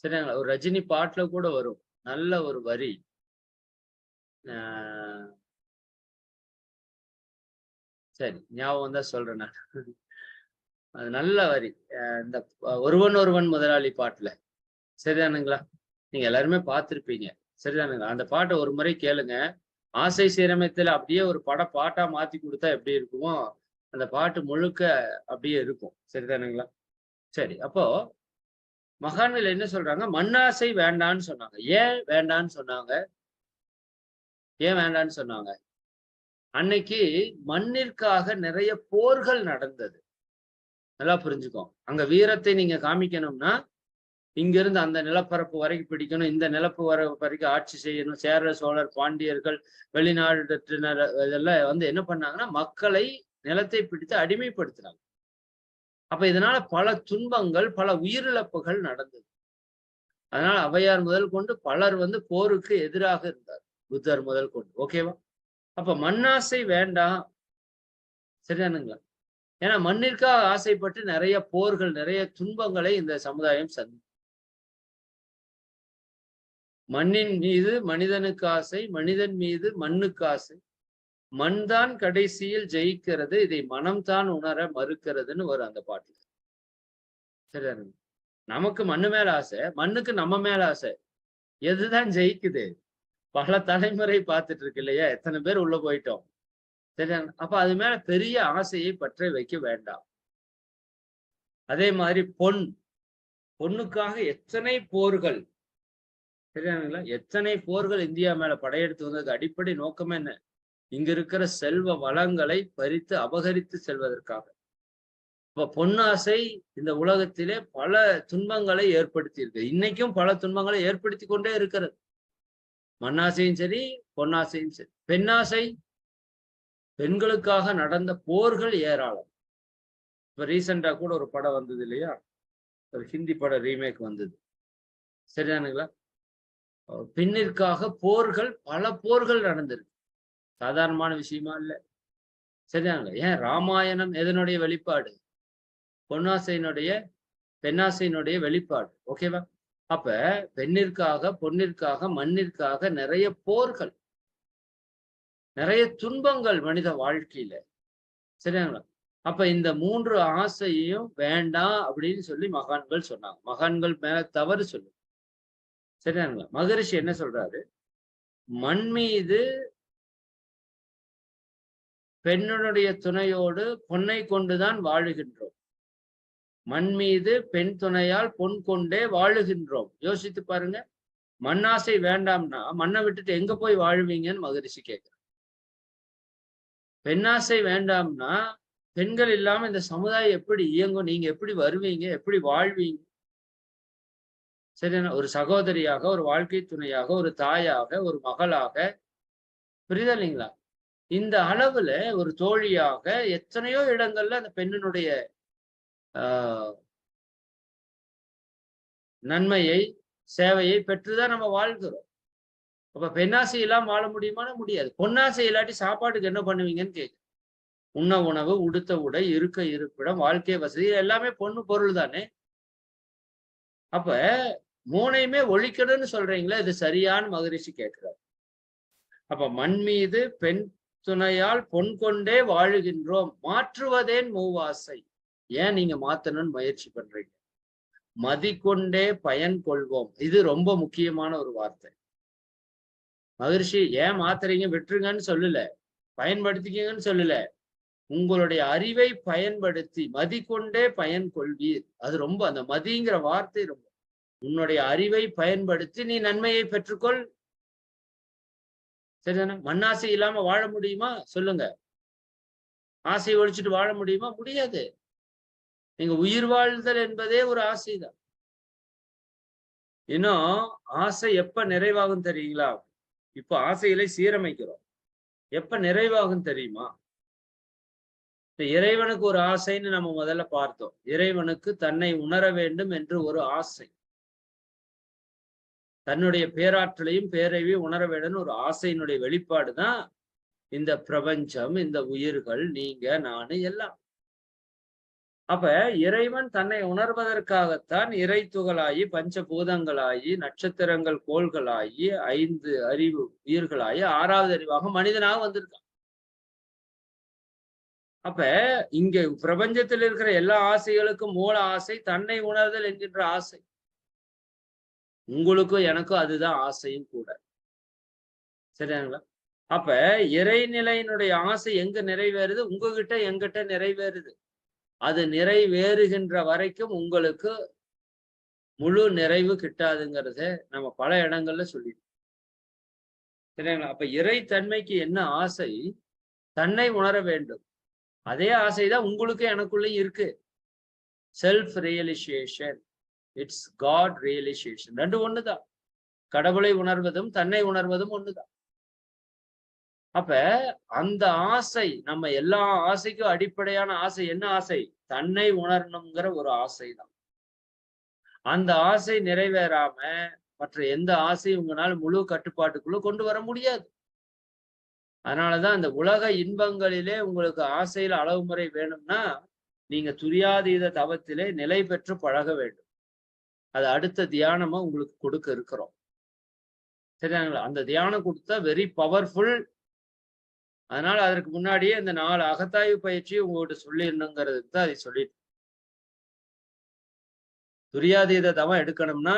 சரிங்களா? ஒரு ரஜினி பாட்டுல கூட வரும் நல்ல ஒரு வரி. சரி, ஞாபகம் தான் சொல்றேன் நான். அது நல்ல வரி. இந்த ஒருவன் ஒருவன் முதலாளி பாட்டுல. சரிதானுங்களா? நீங்க எல்லாருமே பார்த்திருப்பீங்க. சரிதானுங்களா? அந்த பாட்டை ஒரு முறை கேளுங்க. ஆசை சீரமைத்துல அப்படியே ஒரு பாட்டா மாத்தி கொடுத்தா எப்படி இருக்குமோ அந்த பாட்டு முழுக்க அப்படியே இருக்கும். சரிதானுங்களா? சரி, அப்போ மகான்கள் என்ன சொல்றாங்க? மண்ணாசை வேண்டான்னு சொன்னாங்க. ஏன் வேண்டான்னு சொன்னாங்க? ஏன் வேண்டான்னு சொன்னாங்க? அன்னைக்கு மண்ணிற்காக நிறைய போர்கள் நடந்தது. நல்லா புரிஞ்சுக்கோ. அங்க வீரத்தை நீங்க காமிக்கணும்னா இங்கிருந்து அந்த நிலப்பரப்பு வரைக்கும் பிடிக்கணும், இந்த நிலப்பு வரைக்கும் ஆட்சி செய்யணும். சேர சோழர் பாண்டியர்கள் வெளிநாடு இதெல்லாம் வந்து என்ன பண்ணாங்கன்னா மக்களை நிலத்தை பிடித்து அடிமைப்படுத்தினாங்க. அப்ப இதனால பல துன்பங்கள், பல உயிரிழப்புகள் நடந்தது. அதனால ஔவையார் முதல் கொண்டு பலர் வந்து போருக்கு எதிராக இருந்தார். புத்தர் முதல் கொண்டு. ஓகேவா? அப்ப மண்ணாசை வேண்டாம். சரிதானுங்களா? ஏன்னா மண்ணிற்காக ஆசைப்பட்டு நிறைய போர்கள், நிறைய துன்பங்களை இந்த சமுதாயம் மண்ணின் மீது மனிதனுக்கு ஆசை, மனிதன் மீது மண்ணுக்கு ஆசை. மண் தான் கடைசியில் ஜெயிக்கிறது, இதை மனம்தான் உணர மறுக்கிறதுன்னு வரும் அந்த பாட்டுல. சரிதானுங்க? நமக்கு மண்ணு மேல ஆசை, மண்ணுக்கு நம்ம மேல ஆசை. எதுதான் ஜெயிக்குது? பல தலைமுறை பார்த்துட்டு இருக்கு இல்லையா? எத்தனை பேர் உள்ள போயிட்டோம். சரிதாங்க? அப்ப அது மேல பெரிய ஆசையை பற்ற வைக்க வேண்டாம். அதே மாதிரி பொண்ணுக்காக எத்தனை போர்கள். சரிதானுங்களா? எத்தனை போர்கள் இந்தியா மேல படையெடுத்து வந்ததுக்கு அடிப்படை நோக்கமே என்ன? இங்க இருக்கிற செல்வ வளங்களை பறித்து அபகரித்து செல்வதற்காக. இப்ப பொன்னாசை இந்த உலகத்திலே பல துன்பங்களை ஏற்படுத்தி இருக்கு. இன்னைக்கும் பல துன்பங்களை ஏற்படுத்தி கொண்டே இருக்கிறது. மண்ணாசையும் சரி, பொன்னாசையும் சரி. பெண்ணாசை, பெண்களுக்காக நடந்த போர்கள் ஏராளம். இப்ப ரீசெண்டா கூட ஒரு படம் வந்தது இல்லையா? ஒரு ஹிந்தி படம் ரீமேக் வந்தது. சரிதானுங்களா? பெண்ணிற்காக போர்கள், பல போர்கள் நடந்திருக்கு. சாதாரணமான விஷயமா இல்ல. சரிதானுங்களா? ஏன் ராமாயணம் எதனுடைய வெளிப்பாடு? பெண்ணாசையினுடைய வெளிப்பாடு. ஓகேவா? அப்ப பெண்ணிற்காக, பொன்னிற்காக, மண்ணிற்காக நிறைய போர்கள், நிறைய துன்பங்கள் மனித வாழ்க்கையில. சரிங்களா? அப்ப இந்த 3 ஆசையையும் வேண்டாம் அப்படின்னு சொல்லி மகான்கள் சொன்னாங்க. மகான்கள் மேல தவறு சொல்லு. சரிங்களா? மகரிஷி என்ன சொல்றாரு? மண் மீது பெண்ணுடைய துணையோடு பொன்னை கொண்டுதான் வாழுகின்றோம். மண் மீது பெண் துணையால் பொன் கொண்டே வாழுகின்றோம். யோசித்து பாருங்க. மண்ணாசை வேண்டாம்னா மண்ணை விட்டுட்டு எங்க போய் வாழ்வீங்கன்னு மகரிஷி கேட்கிறார். பெண்ணாசை வேண்டாம்னா பெண்கள் இல்லாம இந்த சமுதாயம் எப்படி இயங்கும்? நீங்க எப்படி வருவீங்க? எப்படி வாழ்வீங்க? சரியா? ஒரு சகோதரியாக, ஒரு வாழ்க்கை துணையாக, ஒரு தாயாக, ஒரு மகளாக, புரியுதா இல்லைங்களா? இந்த அளவுல ஒரு தோழியாக எத்தனையோ இடங்கள்ல அந்த பெண்ணினுடைய நன்மையை, சேவையை பெற்றுதான் நம்ம வாழ்கிறோம். அப்ப பெண்ணாசை இல்லாம வாழ முடியுமானா முடியாது. பொன்னாசை இல்லாட்டி சாப்பாட்டுக்கு என்ன பண்ணுவீங்கன்னு கேக்கு. உண்ண உணவு, உடுத்த உடை, இருக்க இருப்பிடம், வாழ்க்கை வசதி எல்லாமே பொண்ணு பொருள் தானே. அப்ப 3யுமே ஒழிக்கணும்னு சொல்றீங்களா? இது சரியான்னு மகரிஷி கேட்கிறார். அப்ப மண் மீது பெண் துணையால் பொன் கொண்டே வாழுகின்றோம். மாற்றுவதேன் மூவாசை. ஏன் நீங்க மாத்தணும்னு முயற்சி பண்றீங்க? மதிக்கொண்டே பயன் கொள்வோம். இது ரொம்ப முக்கியமான ஒரு வார்த்தை. மகரிஷி ஏன் மாத்துறீங்க விட்டுருங்கன்னு சொல்லல, பயன்படுத்திக்கங்கன்னு சொல்லல. உங்களுடைய அறிவை பயன்படுத்தி மதிக்கொண்டே பயன் கொள்வீர். அது ரொம்ப அந்த மதிங்கிற வார்த்தை ரொம்ப. உன்னுடைய அறிவை பயன்படுத்தி நீ நன்மையை பெற்றுக்கொள். சரிதானே? மண்ணாசை இல்லாம வாழ முடியுமா? சொல்லுங்க. ஆசையை ஒழிச்சிட்டு வாழ முடியுமா? முடியாது. நீங்க உயிர் வாழ்தல் என்பதே ஒரு ஆசைதான். இன்னும் ஆசை எப்ப நிறைவாகும் தெரியுங்களா? இப்ப ஆசைகளை சீரமைக்கிறோம். எப்ப நிறைவாகும் தெரியுமா? இறைவனுக்கு ஒரு ஆசைன்னு நம்ம முதல்ல பார்த்தோம். இறைவனுக்கு தன்னை உணர வேண்டும் என்று ஒரு ஆசை. தன்னுடைய பேராற்றலையும் பேரவையும் உணர வேண்டும்னு ஒரு ஆசையினுடைய வெளிப்பாடுதான் இந்த பிரபஞ்சம், இந்த உயிர்கள், நீங்க, நானு எல்லாம். அப்ப இறைவன் தன்னை உணர்வதற்காகத்தான் இறை துகளாகி, பஞ்சபூதங்களாகி, நட்சத்திரங்கள், கோள்களாகி, 5 அறிவு உயிர்களாகி, 6வது அறிவாக மனிதனாக வந்திருக்கான். அப்ப இங்க பிரபஞ்சத்தில் இருக்கிற எல்லா ஆசைகளுக்கும் மூல ஆசை தன்னை உணர்தல் என்கின்ற ஆசை. உங்களுக்கும் எனக்கும் அதுதான் ஆசையும் கூட. சரிங்களா? அப்ப இறைநிலையினுடைய ஆசை எங்க நிறைவேறுது? உங்ககிட்ட எங்கிட்ட நிறைவேறுது. அது நிறைவேறுகின்ற வரைக்கும் உங்களுக்கு முழு நிறைவு கிட்டாதுங்கிறத நம்ம பல இடங்கள்ல சொல்லிட்டோம். சரிங்களா? அப்ப இறை தன்மைக்கு என்ன ஆசை? தன்னை உணர வேண்டும். அதே ஆசைதான் உங்களுக்கு எனக்குள்ளயும் இருக்கு. Self realization. It's God realization. 2 ஒண்ணுதான். கடவுளை உணர்வதும் தன்னை உணர்வதும் ஒண்ணுதான். அப்ப அந்த ஆசை, நம்ம எல்லா ஆசைக்கும் அடிப்படையான ஆசை என்ன ஆசை? தன்னை உணரணுங்கிற ஒரு ஆசைதான். அந்த ஆசை நிறைவேறாம மற்ற எந்த ஆசையும் உங்களால் முழு கட்டுப்பாட்டுக்குள்ள கொண்டு வர முடியாது. அதனாலதான் அந்த உலக இன்பங்களிலே உங்களுக்கு ஆசையில அளவு முறை வேணும்னா நீங்க துரியாதீத தவத்திலே நிலை பெற்று பழக வேண்டும். அது அடுத்த தியானமா உங்களுக்கு கொடுக்க இருக்கிறோம். சரிங்களா? அந்த தியானம் கொடுத்தா வெரி பவர்ஃபுல். அதனால அதற்கு முன்னாடியே இந்த 4 அகத்தாய்வு பயிற்சி உங்கள்கிட்ட சொல்லிடணுங்கிறதுக்கு தான் அதை சொல்லிட்டு. துரியாதீத தவம் எடுக்கணும்னா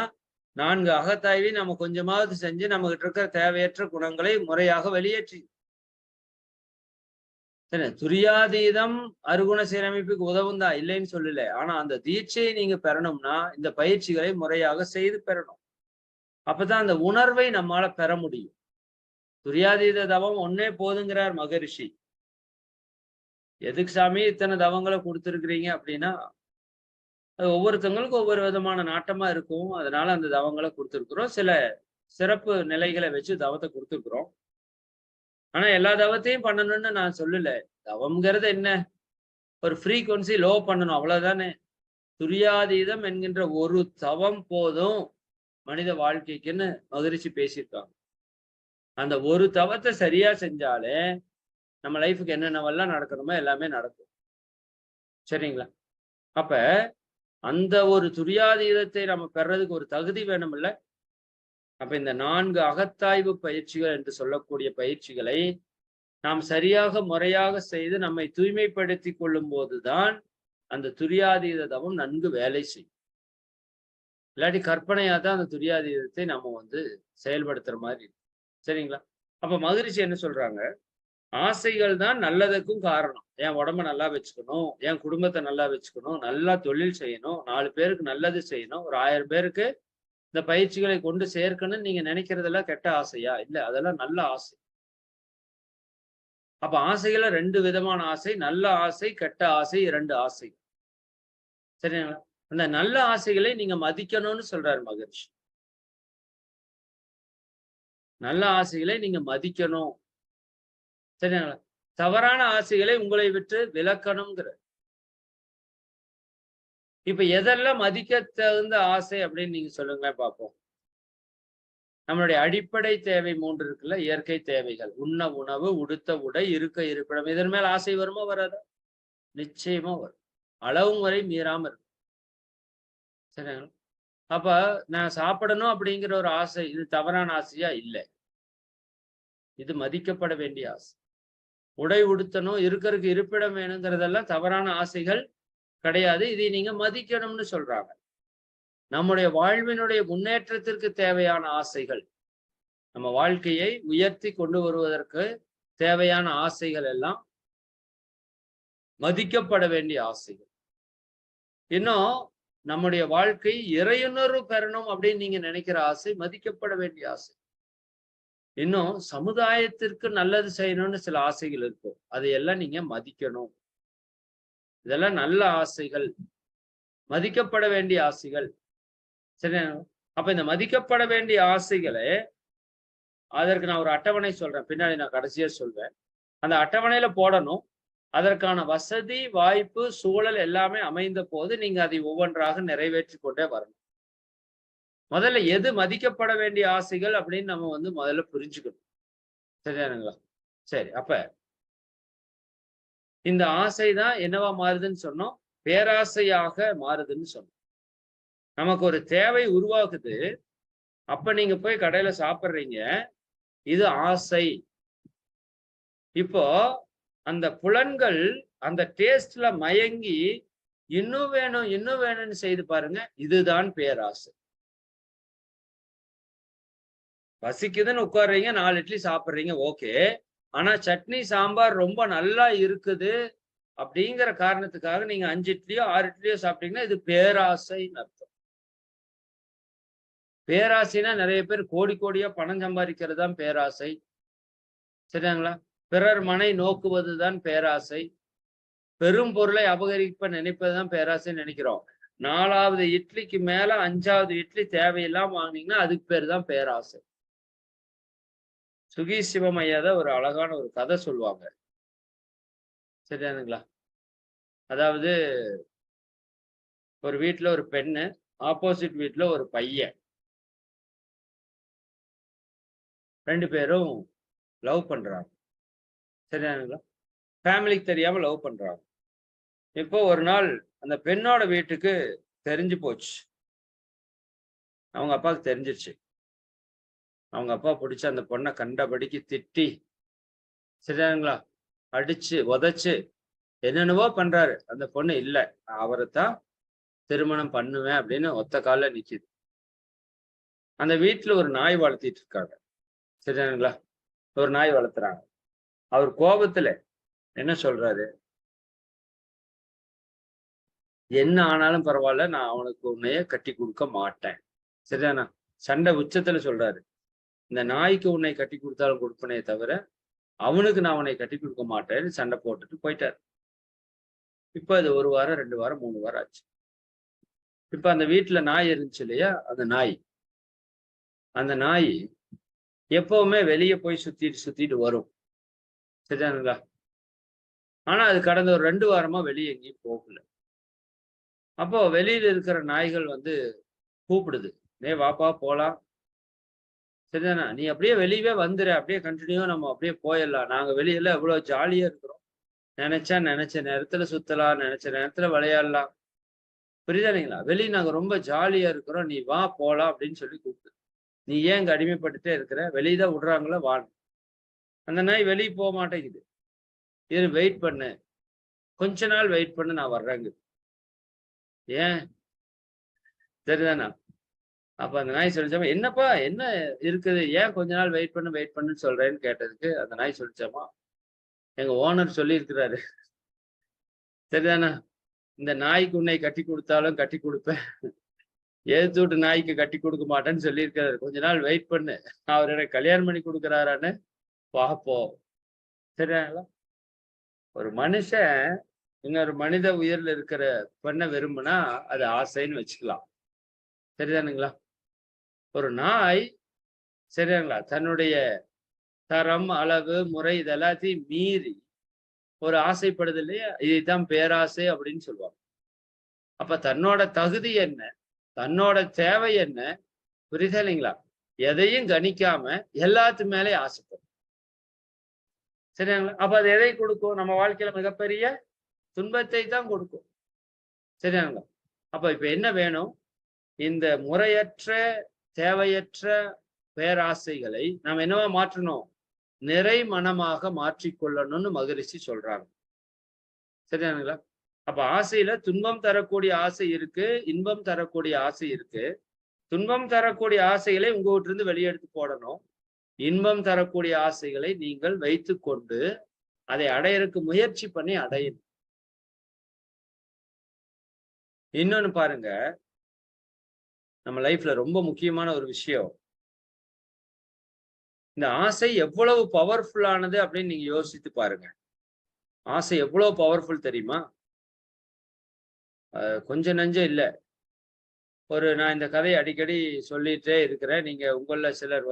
4 அகத்தாய்வையும் நம்ம கொஞ்சமாவது செஞ்சு நம்ம கிட்ட இருக்கிற தேவையற்ற குணங்களை முறையாக வெளியேற்றி. சரி, துரியாதீதம் அருகுண சீரமைப்புக்கு உதவும் தான், இல்லைன்னு சொல்லல. ஆனா அந்த தீட்சையை நீங்க பெறணும்னா இந்த பயிற்சிகளை முறையாக செய்து பெறணும். அப்பதான் அந்த உணர்வை நம்மால பெற முடியும். துரியாதீத தவம் ஒன்னே போதுங்கிறார் மகரிஷி. எதுக்கு சாமி இத்தனை தவங்களை கொடுத்துருக்கிறீங்க அப்படின்னா, அது ஒவ்வொருத்தவங்களுக்கும் ஒவ்வொரு விதமான நாட்டமா இருக்கும். அதனால அந்த தவங்களை கொடுத்துருக்குறோம். சில சிறப்பு நிலைகளை வச்சு தவத்தை கொடுத்துருக்குறோம். ஆனா எல்லா தவத்தையும் பண்ணணும்னு நான் சொல்லல. தவம்ங்கிறது என்ன? ஒரு ஃப்ரீக்வன்சி லோ பண்ணணும், அவ்வளவுதானே. துரியாதீதம் என்கின்ற ஒரு தவம் போதும் மனித வாழ்க்கைக்குன்னு மகரிஷி பேசியிருக்காங்க. அந்த ஒரு தவத்தை சரியா செஞ்சாலே நம்ம லைஃபுக்கு என்னென்னவெல்லாம் நடக்கணுமோ எல்லாமே நடக்கும். சரிங்களா? அப்ப அந்த ஒரு துரியாதீதத்தை நம்ம பெறதுக்கு ஒரு தகுதி வேணும் இல்ல? அப்ப இந்த 4 அகத்தாய்வு பயிற்சிகள் என்று சொல்லக்கூடிய பயிற்சிகளை நாம் சரியாக முறையாக செய்து நம்மை தூய்மைப்படுத்தி கொள்ளும் போதுதான் அந்த துரியாதீத தவம் நன்கு வேலை செய்யும். இல்லாட்டி கற்பனையா தான் அந்த துரியாதீதத்தை நம்ம செயல்படுத்துற மாதிரி இருக்கு. சரிங்களா? அப்ப மகரிஷி என்ன சொல்றாங்க? ஆசைகள் தான் நல்லதுக்கும் காரணம். என் உடம்ப நல்லா வச்சுக்கணும், என் குடும்பத்தை நல்லா வச்சுக்கணும், நல்லா தொழில் செய்யணும், 4 பேருக்கு நல்லது செய்யணும், ஒரு 1000 பேருக்கு இந்த பயிற்சிகளை கொண்டு சேர்க்கணும்னு நீங்க நினைக்கிறதெல்லாம் கெட்ட ஆசையா? இல்ல, அதெல்லாம் நல்ல ஆசை. அப்ப ஆசைகள 2 விதமான ஆசை. நல்ல ஆசை, கெட்ட ஆசை, 2 ஆசை. சரிங்களா? அந்த நல்ல ஆசைகளை நீங்க மதிக்கணும்னு சொல்றாரு மகரிஷி. நல்ல ஆசைகளை நீங்க மதிக்கணும். சரிங்களா? தவறான ஆசைகளை உங்களை விட்டு விலக்கணுங்கிற. இப்ப எதெல்லாம் மதிக்க தகுந்த ஆசை அப்படின்னு நீங்க சொல்லுங்களேன் பார்ப்போம். நம்மளுடைய அடிப்படை தேவை 3 இருக்குல்ல, இயற்கை தேவைகள். உண்ண உணவு, உடுத்த உடை, இருக்க இருப்பிடம். இதன் மேல ஆசை வருமா வராதா? நிச்சயமா வரும். அளவு முறை மீறாம இருக்கும். சரிங்களா? அப்ப நான் சாப்பிடணும் அப்படிங்கிற ஒரு ஆசை, இது தவறான ஆசையா? இல்ல. இது மதிக்கப்பட வேண்டிய ஆசை. உடை உடுத்தணும், இருக்கறதுக்கு இருப்பிடம் வேணுங்கிறதெல்லாம் தவறான ஆசைகள் கிடையாது. இதை நீங்க மதிக்கணும்னு சொல்றாங்க. நம்முடைய வாழ்வினுடைய முன்னேற்றத்திற்கு தேவையான ஆசைகள், நம்ம வாழ்க்கையை உயர்த்தி கொண்டு வருவதற்கு தேவையான ஆசைகள் எல்லாம் மதிக்கப்பட வேண்டிய ஆசைகள். இன்னும் நம்முடைய வாழ்க்கை இறையுணர்வு பெறணும் அப்படின்னு நீங்க நினைக்கிற ஆசை மதிக்கப்பட வேண்டிய ஆசை. இன்னும் சமுதாயத்திற்கு நல்லது செய்யணும்னு சில ஆசைகள் இருக்கும். அதையெல்லாம் நீங்க மதிக்கணும். இதெல்லாம் நல்ல ஆசைகள், மதிக்கப்பட வேண்டிய ஆசைகள். சரி, அப்ப இந்த மதிக்கப்பட வேண்டிய ஆசைகளை, அதற்கு நான் ஒரு அட்டவணை சொல்றேன், பின்னாடி நான் கடைசியா சொல்வேன். அந்த அட்டவணையில போடணும். அதற்கான வசதி, வாய்ப்பு, சூழல் எல்லாமே அமைந்த போது நீங்க அதை ஒவ்வொன்றாக நிறைவேற்றி கொண்டே வரணும். முதல்ல எது மதிக்கப்பட வேண்டிய ஆசைகள் அப்படின்னு நம்ம முதல்ல புரிஞ்சுக்கணும். சரியானுங்களா? சரி, அப்ப இந்த ஆசைதான் என்னவா மாறுதுன்னு சொன்னோம்? பேராசையாக மாறுதுன்னு சொன்னோம். நமக்கு ஒரு தேவை உருவாகுது. அப்ப நீங்க போய் கடையில சாப்பிடுறீங்க. இது ஆசை. இப்போ அந்த புலன்கள் அந்த டேஸ்ட்ல மயங்கி இன்னும் வேணும், இன்னும் வேணும்னு செய்து பாருங்க. இதுதான் பேராசை. பசிக்குதுன்னு உட்கார்றீங்க, 4 இட்லி சாப்பிடுறீங்க, ஓகே. ஆனா சட்னி சாம்பார் ரொம்ப நல்லா இருக்குது அப்படிங்கிற காரணத்துக்காக நீங்க 5 இட்லியோ 6 இட்லியோ சாப்பிட்டீங்கன்னா இது பேராசைன்னு அர்த்தம். பேராசைனா நிறைய பேர் கோடி கோடியா பணம் சம்பாதிக்கிறது தான் பேராசை. சரிங்களா? பிறர் மனை நோக்குவதுதான் பேராசை. பெரும் பொருளை அபகரிப்ப நினைப்பதுதான் பேராசைன்னு நினைக்கிறோம். 4வது இட்லிக்கு மேல 5வது இட்லி தேவையில்லாம வாங்கினீங்கன்னா அதுக்கு பேர் தான் பேராசை. சுகி சிவம் ஐயா தான் ஒரு அழகான ஒரு கதை சொல்லுவாங்க. சரியானுங்களா? அதாவது ஒரு வீட்டுல ஒரு பெண்ணு, ஆப்போசிட் வீட்டுல ஒரு பையன். 2 பேரும் லவ் பண்றாங்க. சரியானுங்களா? ஃபேமிலிக்கு தெரியாம லவ் பண்றாங்க. இப்போ ஒரு நாள் அந்த பெண்ணோட வீட்டுக்கு தெரிஞ்சு போச்சு. அவங்க அப்பாவுக்கு தெரிஞ்சிருச்சு. அவங்க அப்பா பிடிச்சி அந்த பொண்ணை கண்டபடிக்கு திட்டி, சரியானுங்களா, அடிச்சு உதைச்சு என்னென்னவோ பண்றாரு. அந்த பொண்ணு இல்ல, அவரைத்தான் திருமணம் பண்ணுவேன் அப்படின்னு ஒத்த கால நிக்குது. அந்த வீட்டுல ஒரு நாய் வளர்த்திட்டு இருக்காங்க. சரியானுங்களா? ஒரு நாய் வளர்த்துறாங்க. அவர் கோபத்துல என்ன சொல்றாரு? என்ன ஆனாலும் பரவாயில்ல, நான் அவனுக்கு உன்னைய கட்டி கொடுக்க மாட்டேன். சரிதானா? சண்டை உச்சத்துல சொல்றாரு. இந்த நாய்க்கு உன்னை கட்டி கொடுத்தாலும் கொடுப்பனே தவிர அவனுக்கு நான் உன்னை கட்டி கொடுக்க மாட்டேன்னு சண்டை போட்டுட்டு போயிட்டாரு. இப்ப அது 1 வாரம் 2 வாரம் 3 வாரம் ஆச்சு. இப்ப அந்த வீட்டுல நாய் இருந்துச்சு இல்லையா? அந்த நாய் எப்பவுமே வெளியே போய் சுத்திட்டு வரும். சரிதானுங்களா? ஆனா அது கடந்த ஒரு 2 வாரமா வெளியே எங்கேயும் போகல. அப்போ வெளியில இருக்கிற நாய்கள் கூப்பிடுது, வாப்பா போலாம். சரிதானா? நீ அப்படியே வெளியவே வந்துரு, அப்படியே கண்டினியூவா நம்ம அப்படியே போயிடலாம். நாங்க வெளியில எவ்வளவு ஜாலியா இருக்கிறோம். நினைச்ச நேரத்துல சுத்தலாம், நினைச்ச நேரத்துல விளையாடலாம். புரியுதானுங்களா? வெளியே நாங்க ரொம்ப ஜாலியா இருக்கிறோம், நீ வா போலாம் அப்படின்னு சொல்லி கூப்பிடு. நீ ஏன் இங்க அடிமைப்பட்டுட்டே இருக்கிற? வெளியதான் விடுறாங்களா, வா. அந்த நாய் வெளியே போக மாட்டேங்குது. இது வெயிட் பண்ணு, கொஞ்ச நாள் வெயிட் பண்ணு, நான் வர்றேங்க. ஏன்? சரிதானா? அப்ப அந்த நாய் சொல்லிச்சாமா, என்னப்பா என்ன இருக்குது, ஏன் கொஞ்ச நாள் வெயிட் பண்ணுன்னு சொல்றேன்னு கேட்டதுக்கு அந்த நாய் சொல்லிச்சாமா, எங்க ஓனர் சொல்லி இருக்கிறாரு, சரிதானா, இந்த நாய்க்கு உன்னை கட்டி கொடுத்தாலும் கட்டி கொடுப்பேன், எழுத்து விட்டு நாய்க்கு கட்டி கொடுக்க மாட்டேன்னு சொல்லியிருக்கிறாரு. கொஞ்ச நாள் வெயிட் பண்ணு, அவர் எனக்கு கல்யாணம் பண்ணி கொடுக்குறாரான்னு பார்ப்போம். சரியாங்களா? ஒரு மனுஷன் இன்னொரு மனித உயிர்ல இருக்கிற பெண்ணை விரும்புனா அது ஆசைன்னு வச்சுக்கலாம். சரிதானுங்களா? ஒரு நாய், சரியாங்களா, தன்னுடைய தரம், அளவு, முறை இதெல்லாத்தையும் மீறி ஒரு ஆசைப்படுது இல்லையா? இதைத்தான் பேராசை அப்படின்னு சொல்லுவாங்க. அப்ப தன்னோட தகுதி என்ன, தன்னோட தேவை என்ன, புரியுதா இல்லைங்களா? எதையும் கணிக்காம எல்லாத்து மேலே ஆசைப்படும். சரியாங்களா? அப்ப அது எதை கொடுக்கும்? நம்ம வாழ்க்கையில மிகப்பெரிய துன்பத்தை தான் கொடுக்கும். சரியாங்களா? அப்ப இப்ப என்ன வேணும்? இந்த முறையற்ற, தேவையற்ற பேராசைகளை நாம் என்னவா மாற்றணும்? நிறை மனமாக மாற்றிக்கொள்ளணும்னு மகரிஷி சொல்றாங்க. சரியானுங்களா? அப்ப ஆசையில துன்பம் தரக்கூடிய ஆசை இருக்கு, இன்பம் தரக்கூடிய ஆசை இருக்கு. துன்பம் தரக்கூடிய ஆசைகளை உங்ககிட்ட இருந்து வெளியெடுத்து போடணும். இன்பம் தரக்கூடிய ஆசைகளை நீங்கள் வைத்துக் கொண்டு அதை அடையறதுக்கு முயற்சி பண்ணி அடையணும். இன்னொன்னு பாருங்க, நம்ம லைஃப்ல ரொம்ப முக்கியமான ஒரு விஷயம், இந்த ஆசை எவ்வளவு பவர்ஃபுல்லானது அப்படின்னு நீங்க யோசித்து பாருங்க. ஆசை எவ்வளவு பவர்ஃபுல் தெரியுமா? கொஞ்சம் நஞ்சம் இல்ல. நான் இந்த கதையை அடிக்கடி சொல்லிட்டே இருக்கிறேன். நீங்க உங்கள சிலர்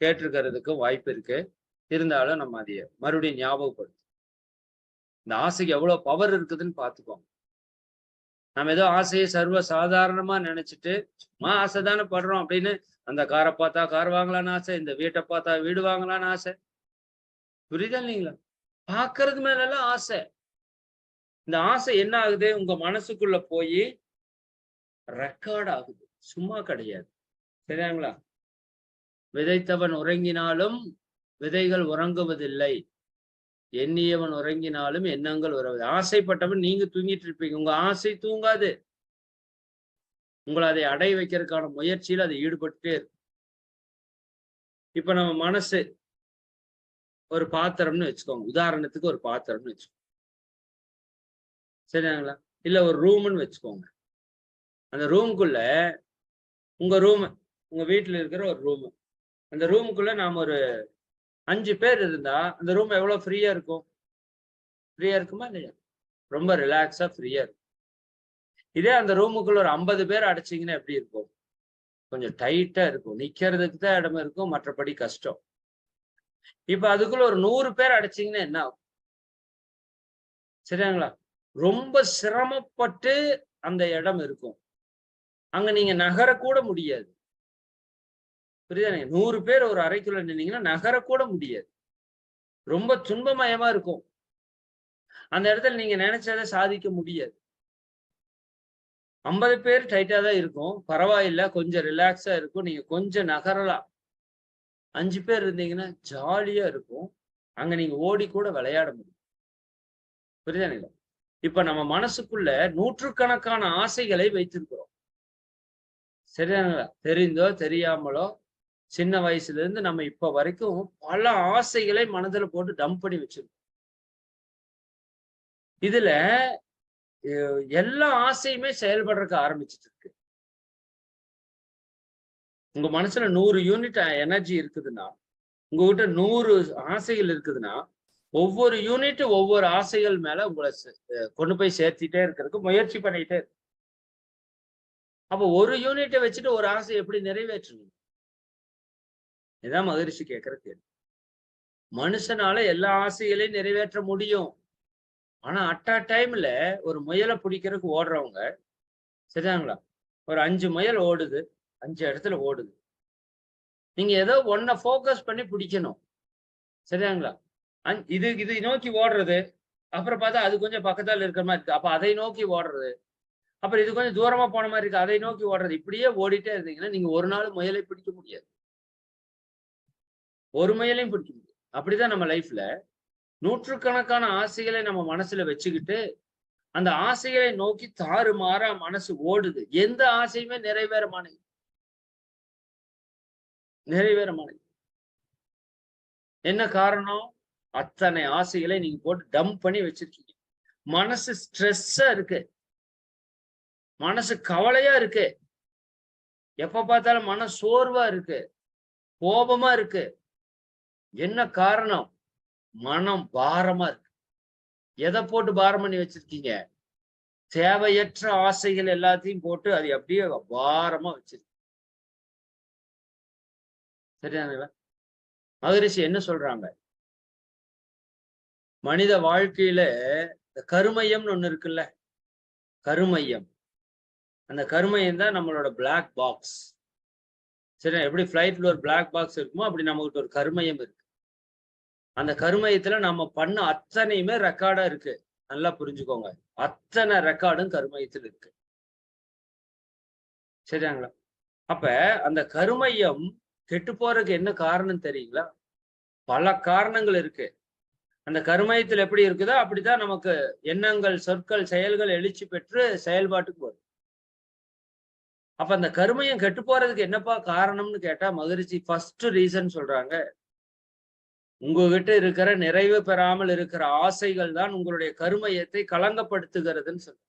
கேட்டிருக்கிறதுக்கும் வாய்ப்பு இருக்கு. இருந்தாலும் நம்ம அதைய மறுபடியும் ஞாபகப்படுத்தும். இந்த ஆசைக்கு எவ்வளவு பவர் இருக்குதுன்னு பார்த்துக்கோங்க. நம்ம ஏதோ ஆசையை சர்வ சாதாரணமா நினைச்சிட்டு சும்மா ஆசை தானே படுறோம் அப்படின்னு, அந்த காரை பார்த்தா கார் வாங்கலான்னு ஆசை, இந்த வீட்டை பார்த்தா வீடு வாங்கலான்னு ஆசை. புரியுதா இல்லைங்களா? பார்க்கறது மேல எல்லாம் ஆசை. இந்த ஆசை என்ன ஆகுது? உங்க மனசுக்குள்ள போய் ரெக்கார்ட் ஆகுது, சும்மா கிடையாது. சரியாங்களா? விதைத்தவன் உறங்கினாலும் விதைகள் உறங்குவதில்லை, எண்ணியவன் உறங்கினாலும் எண்ணங்கள் உறவுது. ஆசைப்பட்டவன் நீங்க தூங்கிட்டு இருப்பீங்க, உங்க ஆசை தூங்காது. உங்களை அதை அடைய வைக்கிறதுக்கான முயற்சியில் அதை ஈடுபட்டுட்டே இருக்கு. இப்ப நம்ம மனசு ஒரு பாத்திரம்னு வச்சுக்கோங்க, உதாரணத்துக்கு ஒரு பாத்திரம்னு வச்சுக்கோங்க. சரிங்களா? இல்ல ஒரு ரூம்னு வச்சுக்கோங்க. அந்த ரூமுக்குள்ள உங்க வீட்டுல இருக்கிற ஒரு ரூம், அந்த ரூமுக்குள்ள நாம ஒரு 5 பேர் இருந்தா அந்த ரூம் எவ்வளவு ஃப்ரீயா இருக்கும்? ஃப்ரீயா இருக்குமா இல்லையா? ரொம்ப ரிலாக்ஸா ஃப்ரீயா இருக்கும். இதே அந்த ரூமுக்குள்ள ஒரு 50 பேர் அடைச்சிங்கன்னா எப்படி இருக்கும்? கொஞ்சம் டைட்டா இருக்கும், நிக்கிறதுக்கு தான் இடம் இருக்கும், மற்றபடி கஷ்டம். இப்ப அதுக்குள்ள ஒரு 100 பேர் அடைச்சிங்கன்னா என்ன ஆகும்? சரியாங்களா? ரொம்ப சிரமப்பட்டு அந்த இடம் இருக்கும், அங்க நீங்க நகரக்கூட முடியாது. புரியுதா? 100 பேர் ஒரு அறைக்குள்ள நின்னீங்கன்னா நகரக்கூட முடியாது, ரொம்ப துன்பமயமா இருக்கும். அந்த இடத்துல நீங்க நினைச்சதை சாதிக்க முடியாது. 50 பேர் டைட்டா தான் இருக்கும், பரவாயில்ல, கொஞ்சம் ரிலாக்ஸா இருக்கும், நீங்க கொஞ்சம் நகரலாம். 5 பேர் இருந்தீங்கன்னா ஜாலியா இருக்கும், அங்க நீங்க ஓடி கூட விளையாட முடியும். புரியுதா? இப்ப நம்ம மனசுக்குள்ள நூற்றுக்கணக்கான ஆசைகளை வைத்திருக்கிறோம். சரியானுங்களா? தெரிந்தோ தெரியாமலோ சின்ன வயசுல இருந்து நம்ம இப்ப வரைக்கும் பல ஆசைகளை மனதுல போட்டு டம்ப் பண்ணி வச்சிருக்கோம். இதுல எல்லா ஆசையுமே செயல்படுறதுக்கு ஆரம்பிச்சிட்டு இருக்கு. உங்க மனசுல 100 யூனிட் எனர்ஜி இருக்குதுன்னா, உங்ககிட்ட 100 ஆசைகள் இருக்குதுன்னா, ஒவ்வொரு யூனிட் ஒவ்வொரு ஆசைகள் மேல உங்களை கொண்டு போய் சேர்த்திட்டே இருக்கிறதுக்கு முயற்சி பண்ணிட்டே இருக்கு. அப்ப ஒரு யூனிட்டை வச்சுட்டு ஒரு ஆசை எப்படி நிறைவேற்றணும்? இதான் மகரிஷி கேட்கிற கேள்வி. மனுஷனால எல்லா ஆசைகளையும் நிறைவேற்ற முடியும். ஆனா அட் டைம்ல ஒரு முயலை பிடிக்கிறதுக்கு ஓடுறவங்க, சரியாங்களா? ஒரு 5 முயல் ஓடுது, 5 இடத்துல ஓடுது. நீங்க ஏதோ ஒன்ன போக்கஸ் பண்ணி பிடிக்கணும். சரியாங்களா? இது இது நோக்கி ஓடுறது, அப்புறம் பார்த்தா அது கொஞ்சம் பக்கத்தால இருக்கிற மாதிரி இருக்கு, அப்ப அதை நோக்கி ஓடுறது, அப்புறம் இது கொஞ்சம் தூரமா போன மாதிரி இருக்கு, அதை நோக்கி ஓடுறது. இப்படியே ஓடிட்டே இருந்தீங்கன்னா நீங்க ஒரு நாள் முயலை பிடிக்க முடியாது, ஒரு முயலையும் பிடிக்க முடியாது. அப்படிதான் நம்ம லைஃப்ல நூற்றுக்கணக்கான ஆசைகளை நம்ம மனசுல வச்சுக்கிட்டு அந்த ஆசைகளை நோக்கி தாறுமாறா மனசு ஓடுது. எந்த ஆசையுமே நிறைவேற மாட்டேங்குது. என்ன காரணம்? அத்தனை ஆசைகளை நீங்க போட்டு டம்ப் பண்ணி வச்சிருக்கீங்க. மனசு ஸ்ட்ரெஸ்ஸா இருக்கு, மனசு கவலையா இருக்கு, எப்ப பார்த்தாலும் மன சோர்வா இருக்கு, கோபமா இருக்கு. என்ன காரணம்? மனம் பாரமா இருக்கு. எதை போட்டு பாரம் பண்ணி வச்சிருக்கீங்க? தேவையற்ற ஆசைகள் எல்லாத்தையும் போட்டு அது அப்படியே பாரமா வச்சிருக்கு. சரியானுங்களா? மகரிஷி என்ன சொல்றாங்க? மனித வாழ்க்கையில இந்த கருமையம்னு ஒண்ணு இருக்குல்ல, கருமையம். அந்த கருமையம் தான் நம்மளோட பிளாக் பாக்ஸ். சரி, எப்படி ஃபிளைட்ல ஒரு பிளாக் பாக்ஸ் இருக்குமோ அப்படி நம்மகிட்ட ஒரு கருமையம் இருக்கு. அந்த கருமையத்துல நம்ம பண்ண அத்தனையுமே ரெக்கார்டா இருக்கு. நல்லா புரிஞ்சுக்கோங்க. அத்தனை ரெக்கார்டும் கருமையத்தில் இருக்கு. சரியாங்களா? அப்ப அந்த கருமையம் கெட்டு போறதுக்கு என்ன காரணம் தெரியுங்களா? பல காரணங்கள் இருக்கு. அந்த கருமையத்தில் எப்படி இருக்குதோ அப்படித்தான் நமக்கு எண்ணங்கள், சொற்கள், செயல்கள் எழுச்சி பெற்று செயல்பாட்டுக்கு வரும். அப்ப அந்த கருமையம் கெட்டு போறதுக்கு என்னப்பா காரணம்னு கேட்டா மகரிஷி ஃபர்ஸ்ட் ரீசன் சொல்றாங்க. உங்ககிட்ட இருக்கிற நிறைவு பெறாமல் இருக்கிற ஆசைகள் தான் உங்களுடைய கருமையத்தை களங்கப்படுத்துகிறதுன்னு சொல்ற.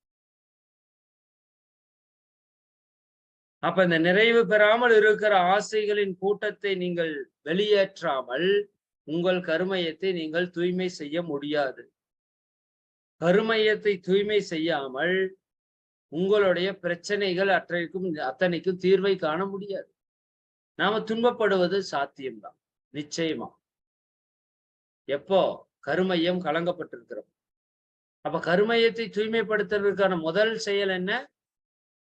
அப்ப இந்த நிறைவு பெறாமல் இருக்கிற ஆசைகளின் கூட்டத்தை நீங்கள் வெளியேற்றாமல் உங்கள் கருமையத்தை நீங்கள் தூய்மை செய்ய முடியாது. கருமையத்தை தூய்மை செய்யாமல் உங்களுடைய பிரச்சனைகள் அத்தனைக்கும் தீர்வை காண முடியாது. நாம துன்பப்படுவது சாத்தியம்தான், நிச்சயமா. எப்போ கருமையம் கலங்கப்பட்டிருக்கிறோம். அப்ப கருமையத்தை தூய்மைப்படுத்துறதுக்கான முதல் செயல் என்ன?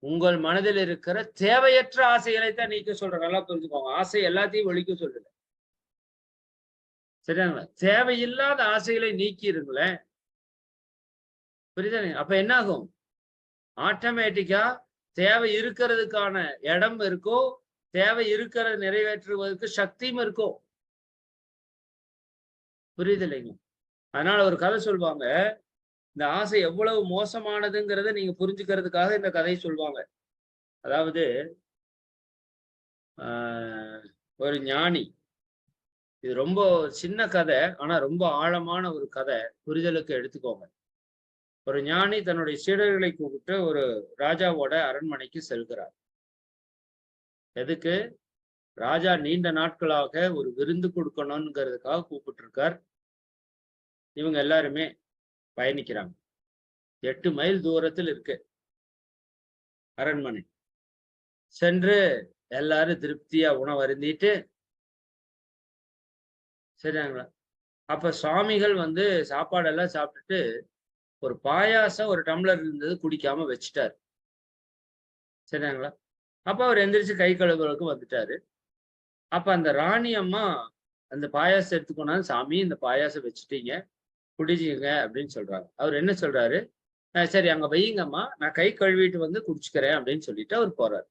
உங்கள் மனதில் இருக்கிற தேவையற்ற ஆசைகளைத்தான் நீக்க சொல்றேன். நல்லா புரிஞ்சுக்கோங்க. ஆசை எல்லாத்தையும் ஒழிக்க சொல்லல. சரியாங்களா? தேவையில்லாத ஆசைகளை நீக்கிருங்களேன். புரியுதா? அப்ப என்ன ஆகும்? ஆட்டோமேட்டிக்கா தேவை இருக்கிறதுக்கான இடம் இருக்கோ, தேவை இருக்கிறத நிறைவேற்றுவதற்கு சக்தியும் இருக்கும். புரியுது இல்லைங்க? அதனால ஒரு கதை சொல்லுவாங்க. இந்த ஆசை எவ்வளவு மோசமானதுங்கிறத நீங்க புரிஞ்சுக்கிறதுக்காக இந்த கதையை சொல்லுவாங்க. அதாவது ஒரு ஞானி, இது ரொம்ப சின்ன கதை, ஆனா ரொம்ப ஆழமான ஒரு கதை, புரிதலுக்கு எடுத்துக்கோங்க. ஒரு ஞானி தன்னுடைய சீடர்களை கூப்பிட்டு ஒரு ராஜாவோட அரண்மனைக்கு செல்கிறார். எதுக்கு? ராஜா நீண்ட நாட்களாக ஒரு விருந்து கொடுக்கணும்ங்கிறதுக்காக கூப்பிட்டு இருக்கார். இவங்க எல்லாருமே பயணிக்கிறாங்க. 8 மைல் தூரத்தில் இருக்கு அரண்மனை. சென்று எல்லாரும் திருப்தியா உணவு அருந்திட்டு, சரிங்களா? அப்ப சுவாமிகள் சாப்பாடெல்லாம் சாப்பிட்டுட்டு ஒரு பாயாசம் ஒரு டம்ளர் இருந்தது குடிக்காம வச்சுட்டாரு. சரிங்களா? அப்ப அவர் எந்திரிச்சு கை கழுவுறதுக்கு வந்துட்டாரு. அப்ப அந்த ராணி அம்மா அந்த பாயாசம் எடுத்துக்கொண்டாந்து, சாமி இந்த பாயாசம் வச்சுட்டீங்க, குடிச்சிங்க அப்படின்னு சொல்றாங்க. அவர் என்ன சொல்றாரு? சரி அங்க வையுங்கம்மா, நான் கை கழுவிட்டு வந்து குடிச்சுக்கிறேன் அப்படின்னு சொல்லிட்டு அவர் போறாரு.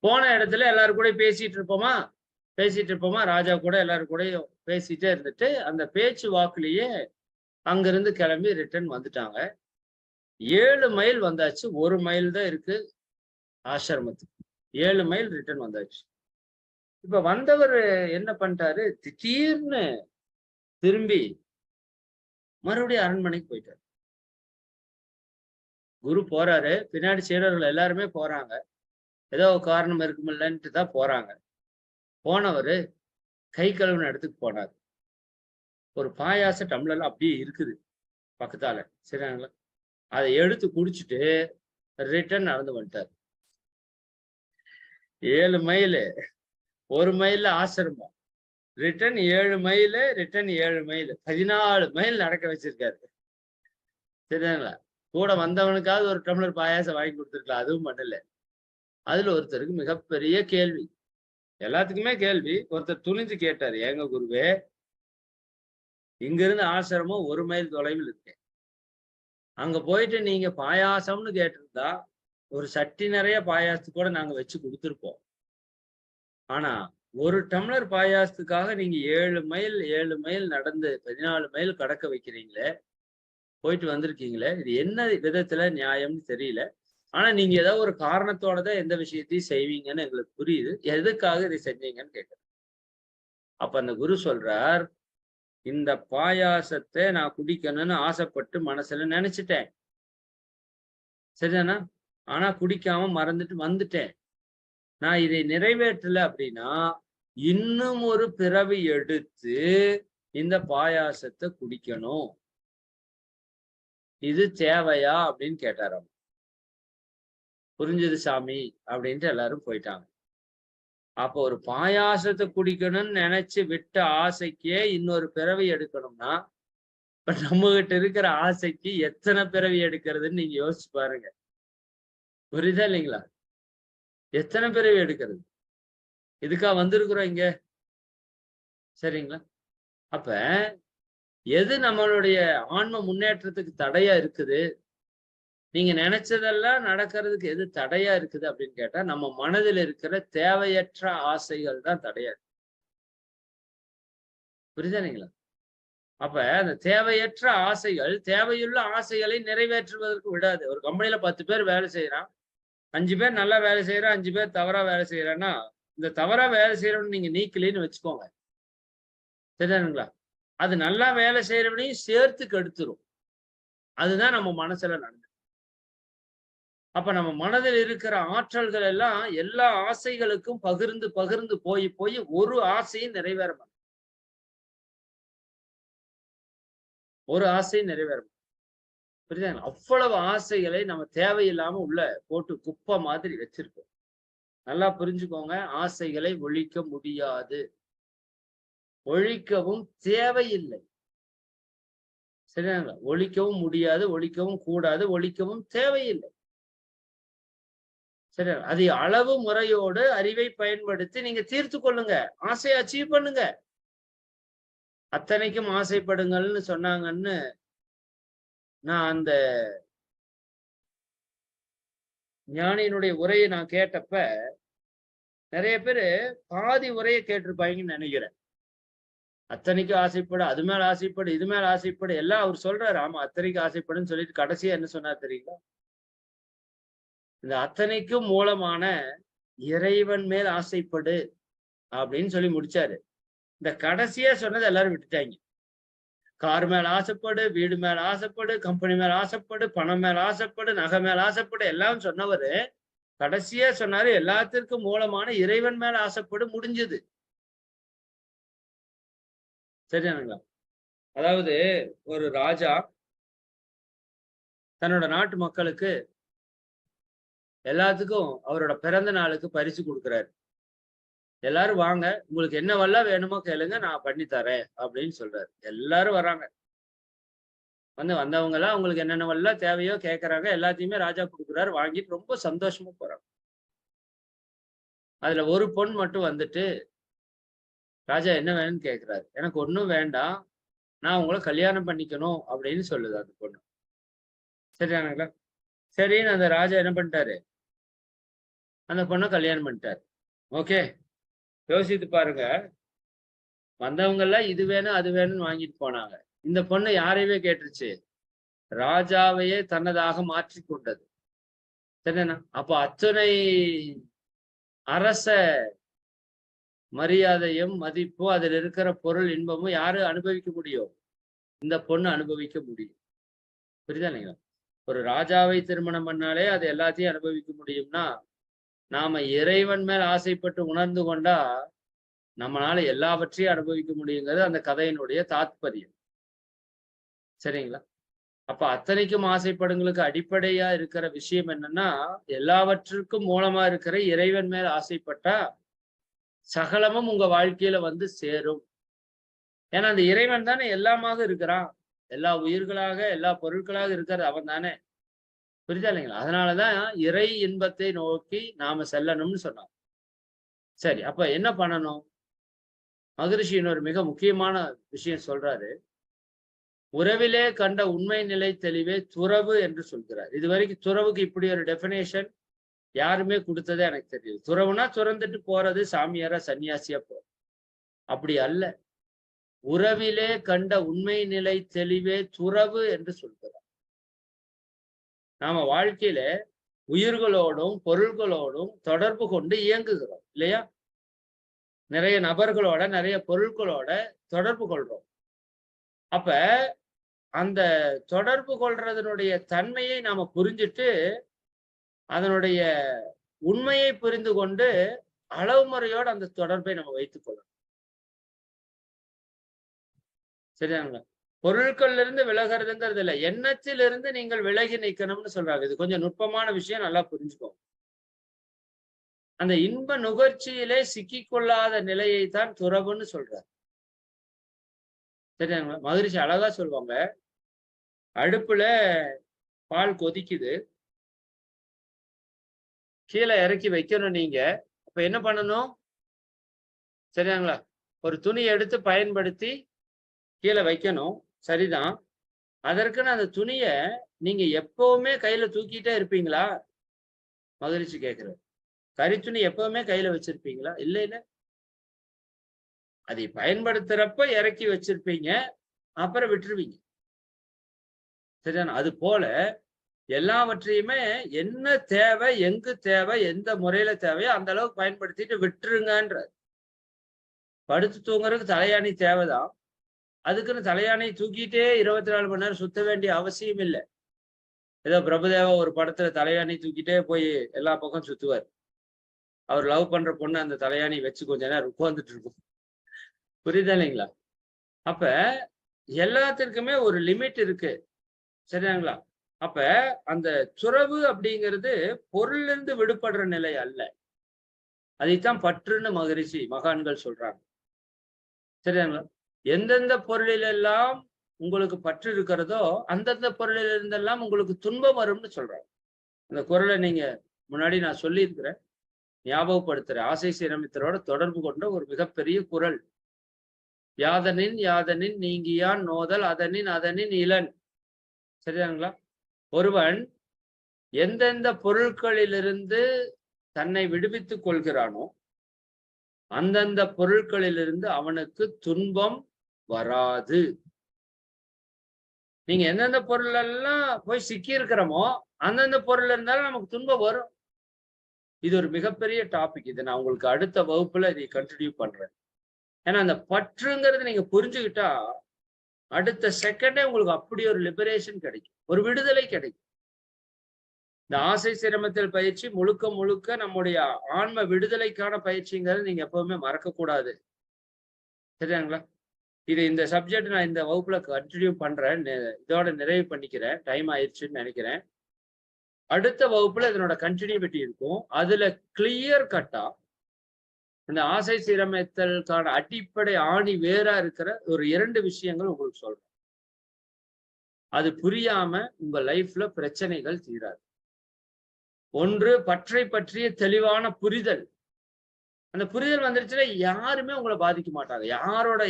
போன இடத்துல எல்லாரும் கூட பேசிட்டு இருப்போமா, ராஜா கூட எல்லாரும் கூட பேசிட்டே இருந்துட்டு அந்த பேச்சு வாக்குலயே அங்கிருந்து கிளம்பி ரிட்டர்ன் வந்துட்டாங்க. 7 மைல் வந்தாச்சு. 1 மைல் தான் இருக்கு ஆசிரமத்துக்கு. 7 மைல் ரிட்டர்ன் வந்தாச்சு. இப்ப வந்தவர் என்ன பண்ணிட்டாரு? திடீர்னு திரும்பி மறுபடியும் அரண்மனைக்கு போயிட்டாரு. குரு போறாரு, பின்னாடி சீடர்கள் எல்லாருமே போறாங்க. ஏதோ காரணம் இருக்குமில்லன்ட்டு தான் போறாங்க. போனவரு கை கழுவின இடத்துக்கு போனாரு. ஒரு பாயாச டம்ளர்ல அப்படியே இருக்குது பக்கத்தால. சரிங்களா? அதை எடுத்து குடிச்சிட்டு ரிட்டர்ன் நடந்து வந்துட்டாரு. 7 மைலு, 1 மைல்ல ஆசிரமம், return 7 mile, return 7 mile, 14 mile நடக்க வச்சிருக்காரு. சரிங்களா? கூட வந்தவனுக்காவது ஒரு டம்ளர் பாயாசம் வாங்கி கொடுத்துருக்கலாம், அதுவும் பண்ணல. அதுல ஒருத்தருக்கு மிகப்பெரிய கேள்வி, எல்லாத்துக்குமே கேள்வி. ஒருத்தர் துணிஞ்சு கேட்டாரு, ஏங்க குருவே, இங்கிருந்து ஆசிரமம் 1 மைல் தொலைவில் இருக்கு. அங்க போயிட்டு நீங்க பாயாசம்னு கேட்டிருந்தா ஒரு சட்டி நிறைய பாயாசத்துக்கு கூட நாங்க வச்சு கொடுத்துருப்போம். ஆனா ஒரு டம்ளர் பாயாசத்துக்காக நீங்க 7 மைல் நடந்து 14 மைல் கடக்க வைக்கிறீங்களே, போயிட்டு வந்திருக்கீங்களே, இது என்ன விதத்துல நியாயம்னு தெரியல. ஆனா நீங்க ஏதாவது ஒரு காரணத்தோட தான் எந்த விஷயத்தையும் செய்வீங்கன்னு எங்களுக்கு புரியுது. எதுக்காக இதை செஞ்சீங்கன்னு கேட்கிறேன். அப்ப அந்த குரு சொல்றார், இந்த பாயாசத்தை நான் குடிக்கணும்னு ஆசைப்பட்டு மனசுல நினைச்சிட்டேன். சரிதானா? ஆனா குடிக்காம மறந்துட்டு வந்துட்டேன். நான் இதை நிறைவேற்றல அப்படின்னா இன்னும் ஒரு பிறவி எடுத்து இந்த பாயாசத்தை குடிக்கணும். இது தேவையா அப்படின்னு கேட்டாராம். புரிஞ்சது சாமி அப்படின்ட்டு எல்லாரும் போயிட்டாங்க. அப்போ ஒரு பாயாசத்தை குடிக்கணும்னு நினைச்சு விட்ட ஆசைக்கே இன்னொரு பிறவி எடுக்கணும்னா இப்ப நம்ம கிட்ட இருக்கிற ஆசைக்கு எத்தனை பிறவி எடுக்கிறதுன்னு நீங்க யோசிச்சு பாருங்க. புரியுதா இல்லைங்களா? எத்தனை பிறவி எடுக்கிறது? இதுக்கா வந்திருக்கிறோம் இங்க? சரிங்களா? அப்ப எது நம்மளுடைய ஆன்ம முன்னேற்றத்துக்கு தடையா இருக்குது? நீங்க நினைச்சதெல்லாம் நடக்கிறதுக்கு எது தடையா இருக்குது அப்படின்னு கேட்டா, நம்ம மனதில் இருக்கிற தேவையற்ற ஆசைகள் தான் தடையா இருக்கு. புரியுதுங்களா? அப்ப அந்த தேவையற்ற ஆசைகள், தேவையுள்ள ஆசைகளை நிறைவேற்றுவதற்கு விடாது. ஒரு கம்பெனில 10 பேர் வேலை செய்றான். 5 பேர் நல்லா வேலை செய்றான், 5 பேர் தவறா வேலை செய்றான்னா, இந்த தவறா வேலை செய்றவன நீங்க நீக்கலன்னு வச்சுக்கோங்க. சரிதானுங்களா? அது நல்லா வேலை செய்றவனையும் சேர்த்து கெடுத்துரும். அதுதான் நம்ம மனசுல நடந்தது. அப்ப நம்ம மனதில் இருக்கிற ஆற்றல்கள் எல்லாம் எல்லா ஆசைகளுக்கும் பகிர்ந்து, பகிர்ந்து போய், போய் ஒரு ஆசையும் நிறைவேற மாட்டேங்குது. ஒரு ஆசையும் நிறைவேற மாட்டேங்குது. புரியுதுங்களா? அவ்வளவு ஆசைகளை நம்ம தேவையில்லாம உள்ள போட்டு குப்பை மாதிரி வச்சிருக்கோம். நல்லா புரிஞ்சுக்கோங்க. ஆசைகளை ஒழிக்க முடியாது. ஒழிக்கவும் தேவையில்லை. சரியாங்களா? ஒழிக்கவும் முடியாது, ஒழிக்கவும் கூடாது, ஒழிக்கவும் தேவையில்லை. சரியா? அது அளவு முறையோடு அறிவை பயன்படுத்தி நீங்க தீர்த்துக் கொள்ளுங்க. ஆசைய அச்சீவ் பண்ணுங்க. அத்தனைக்கும் ஆசைப்படுங்கள்னு சொன்னாங்கன்னு, நான் அந்த ஞானியினுடைய உரையை நான் கேட்டப்ப, நெறைய பேரு பாதி உரைய கேட்டிருப்பாங்கன்னு நெனைக்கிறேன். அத்தனைக்கும் ஆசைப்படு, அது மேல ஆசைப்படு, இது மேல ஆசைப்படு, எல்லாம் அவர் சொல்றாரு. ஆமா, அத்தனைக்கும் ஆசைப்படுன்னு சொல்லிட்டு கடைசியா என்ன சொன்னார் தெரியுங்களா? இந்த அத்தனைக்கும் மூலமான இறைவன் மேல் ஆசைப்படு அப்படின்னு சொல்லி முடிச்சாரு. இந்த கடைசியா சொன்னதை எல்லாரும் விட்டுட்டாங்க. கார் மேல ஆசைப்படு, வீடு மேல ஆசைப்படு, கம்பெனி மேல ஆசைப்படு, பணம் மேல ஆசைப்படு, நகை மேல ஆசைப்படு, எல்லாம் சொன்னவரு கடைசியா சொன்னாரு, எல்லாத்திற்கும் மூலமான இறைவன் மேல ஆசைப்படு, முடிஞ்சது. சரிதானுங்களா? அதாவது ஒரு ராஜா தன்னோட நாட்டு மக்களுக்கு எல்லாத்துக்கும் அவரோட பிறந்த நாளுக்கு பரிசு குடுக்குறாரு. எல்லாரும் வாங்க, உங்களுக்கு என்னவெல்லாம் வேணுமோ கேளுங்க, நான் பண்ணி தரேன் அப்படின்னு சொல்றாரு. எல்லாரும் வர்றாங்க. வந்தவங்க எல்லாம் அவங்களுக்கு என்னென்னவெல்லாம் தேவையோ கேட்கறாங்க. எல்லாத்தையுமே ராஜா குடுக்குறாரு. வாங்கிட்டு ரொம்ப சந்தோஷமா போறாங்க. அதுல ஒரு பொண் மட்டும் வந்துட்டு, ராஜா என்ன வேணும்னு கேட்கிறாரு. எனக்கு ஒண்ணும் வேண்டாம். நான் உங்கள கல்யாணம் பண்ணிக்கணும் அப்படின்னு சொல்லுது அந்த பொண்ணு. சரிதானுங்களா? சரின்னு அந்த ராஜா என்ன பண்ணிட்டாரு, அந்த பொண்ண கல்யாணம் பண்ணிட்டாரு. ஓகே. யோசித்து பாருங்க. வந்தவங்க எல்லாம் இது வேணும், அது வேணும்னு வாங்கிட்டு போனாங்க. இந்த பொண்ணு யாரையவே கேட்டுருச்சு. ராஜாவையே தன்னதாக மாற்றிக் கொண்டது. சரிதானா? அப்ப அத்தனை அரச மரியாதையும், மதிப்பும், அதில் இருக்கிற பொருள் இன்பமும் யாரு அனுபவிக்க முடியும்? இந்த பொண்ணு அனுபவிக்க முடியும். புரியுதா இல்லைங்களா? ஒரு ராஜாவை திருமணம் பண்ணாலே அது எல்லாத்தையும் அனுபவிக்க முடியும்னா, நாம இறைவன் மேல் ஆசைப்பட்டு உணர்ந்து கொண்டா, நம்மளால எல்லாவற்றையும் அனுபவிக்க முடியுங்கிறது அந்த கதையினுடைய தாத்பரியம். சரிங்களா? அப்ப அத்தனைக்கும் ஆசைப்படுங்களுக்கு அடிப்படையா இருக்கிற விஷயம் என்னன்னா, எல்லாவற்றுக்கும் மூலமா இருக்கிற இறைவன் மேல் ஆசைப்பட்டா, சகலமும் உங்க வாழ்க்கையில வந்து சேரும். ஏன்னா அந்த இறைவன் தானே எல்லாமாக இருக்கிறான். எல்லா உயிர்களாக, எல்லா பொருட்களாக இருக்கிறது அவன் தானே. புரியுதா இல்லைங்களா? அதனாலதான் இறை இன்பத்தை நோக்கி நாம செல்லணும்னு சொன்னான். சரி, அப்ப என்ன பண்ணணும்? மகரிஷி இன்னொரு மிக முக்கியமான விஷயம் சொல்றாரு. உறவிலே கண்ட உண்மை நிலை தெளிவே துறவு என்று சொல்கிறார். இதுவரைக்கும் துறவுக்கு இப்படி ஒரு டெபினேஷன் யாருமே கொடுத்ததே எனக்கு தெரியுது. துறவுனா துறந்துட்டு போறது, சாமியாரா சன்னியாசியா போறது. அப்படி அல்ல. உறவிலே கண்ட உண்மை நிலை தெளிவே துறவு என்று சொல்கிறார். நாம வாழ்க்கையில உயிர்களோடும் பொருள்களோடும் தொடர்பு கொண்டு இயங்குகிறோம் இல்லையா? நிறைய நபர்களோட, நிறைய பொருட்களோட தொடர்பு கொள்றோம். அப்ப அந்த தொடர்பு கொள்றதனுடைய தன்மையை நாம புரிஞ்சுட்டு, அதனுடைய உண்மையை புரிந்து கொண்டு, அளவு முறையோடு அந்த தொடர்பை நம்ம வைத்துக் கொள்ளணும். சரியாங்களா? பொருட்கள்ல இருந்து விலகிறதுங்கிறது இல்ல. எண்ணத்திலிருந்து நீங்கள் விலகி நிக்கணும்னு சொல்றாங்க. இது கொஞ்சம் நுட்பமான விஷயம், நல்லா புரிஞ்சுக்கோங்க. அந்த இன்ப நுகர்ச்சியிலே சிக்கிக்கொள்ளாத நிலையை தான் துறவுன்னு சொல்றாரு. சரியாங்களா? மகரிஷி அழகா சொல்லுவாங்க. அடுப்புல பால் கொதிக்குது. கீழே இறக்கி வைக்கணும் நீங்க. அப்ப என்ன பண்ணணும்? சரியாங்களா? ஒரு துணி எடுத்து பயன்படுத்தி கீழே வைக்கணும், சரிதான். அதற்குன்னு அந்த துணிய நீங்க எப்பவுமே கையில தூக்கிட்டே இருப்பீங்களா? மகிழ்ச்சி கேட்கிறேன். கரித்துணி எப்பவுமே கையில வச்சிருப்பீங்களா? இல்ல. அதை பயன்படுத்துறப்ப இறக்கி வச்சிருப்பீங்க, அப்புறம் விட்டுருவீங்க. சரிதானா? அது போல எல்லாவற்றையுமே என்ன தேவை, எங்கு தேவை, எந்த முறையில தேவையோ அந்த அளவுக்கு பயன்படுத்திட்டு விட்டுருங்கன்றார். படுத்து தூங்குறதுக்கு தலையணை தேவைதான். அதுக்குன்னு தலையணை தூக்கிட்டே 24 மணி நேரம் சுத்த வேண்டிய அவசியம் இல்ல. ஏதோ பிரபுதேவா ஒரு படத்துல தலையணை தூக்கிட்டே போய் எல்லா பக்கம் சுத்துவார். அவர் லவ் பண்ற பொண்ணு அந்த தலையணை வச்சு கொஞ்ச நேரம் உட்கார்ந்துட்டு இருக்கும். புரியுதா இல்லைங்களா? அப்ப எல்லாத்திற்குமே ஒரு லிமிட் இருக்கு. சரியாங்களா? அப்ப அந்த துறவு அப்படிங்கிறது பொருளிலிருந்து விடுபடுற நிலை அல்ல. அதைத்தான் பற்றுன்னு மகான்கள் சொல்றாங்க. சரியாங்களா? எந்தெந்த பொருளிலெல்லாம் உங்களுக்கு பற்று இருக்கிறதோ அந்தந்த பொருளில் இருந்தெல்லாம் உங்களுக்கு துன்பம் வரும்னு சொல்றாங்க. அந்த குறளை நீங்க முன்னாடி நான் சொல்லியிருக்கிறேன், ஞாபகப்படுத்துறேன். ஆசை சீரமைத்தலோட தொடர்பு கொண்ட ஒரு மிகப்பெரிய குறள். யாதனின் யாதனின் நீங்கியான் நோதல் அதனின் இளன். சரியாங்களா? ஒருவன் எந்தெந்த பொருட்களிலிருந்து தன்னை விடுவித்துக் கொள்கிறானோ அந்தந்த பொருட்களிலிருந்து அவனுக்கு துன்பம் வராது. நீங்க எந்தெந்த பொருள் எல்லாம் போய் சிக்கி இருக்கிறோமோ அந்தந்த பொருள் இருந்தாலும் நமக்கு துன்பம் வரும். இது ஒரு மிகப்பெரிய டாபிக். இது நான் உங்களுக்கு அடுத்த வகுப்புல இதை கண்டினியூ பண்றேன். ஏன்னா அந்த பற்றுங்கிறது நீங்க புரிஞ்சுக்கிட்டா அடுத்த செகண்டே உங்களுக்கு அப்படி ஒரு லிபரேஷன் கிடைக்கும், ஒரு விடுதலை கிடைக்கும். இந்த ஆசை சிரமத்தில் பயிற்சி முழுக்க முழுக்க நம்முடைய ஆன்ம விடுதலைக்கான பயிற்சிங்கிறது நீங்க எப்பவுமே மறக்க கூடாது. சரியாங்களா? இந்த சப்ஜெக்ட் நான் இந்த வகுப்புல கண்டினியூ பண்றேன். இதோட நிறைவு பண்ணிக்கிறேன். டைம் ஆயிடுச்சுன்னு நினைக்கிறேன். அடுத்த வகுப்புல இதனோட கண்டினியூட்டி இருக்கும். அதுல கிளியர் கட்டா இந்த ஆசை சீரமைத்தலுக்கான அடிப்படை ஆணி வேறா இருக்கிற ஒரு 2 விஷயங்கள் உங்களுக்கு சொல்றேன். அது புரியாம உங்க லைஃப்ல பிரச்சனைகள் தீராது. ஒன்று, பற்றை பற்றிய தெளிவான புரிதல். அந்த புரிதல் வந்துருச்சுன்னா யாருமே உங்களை பாதிக்க மாட்டாங்க. யாரோட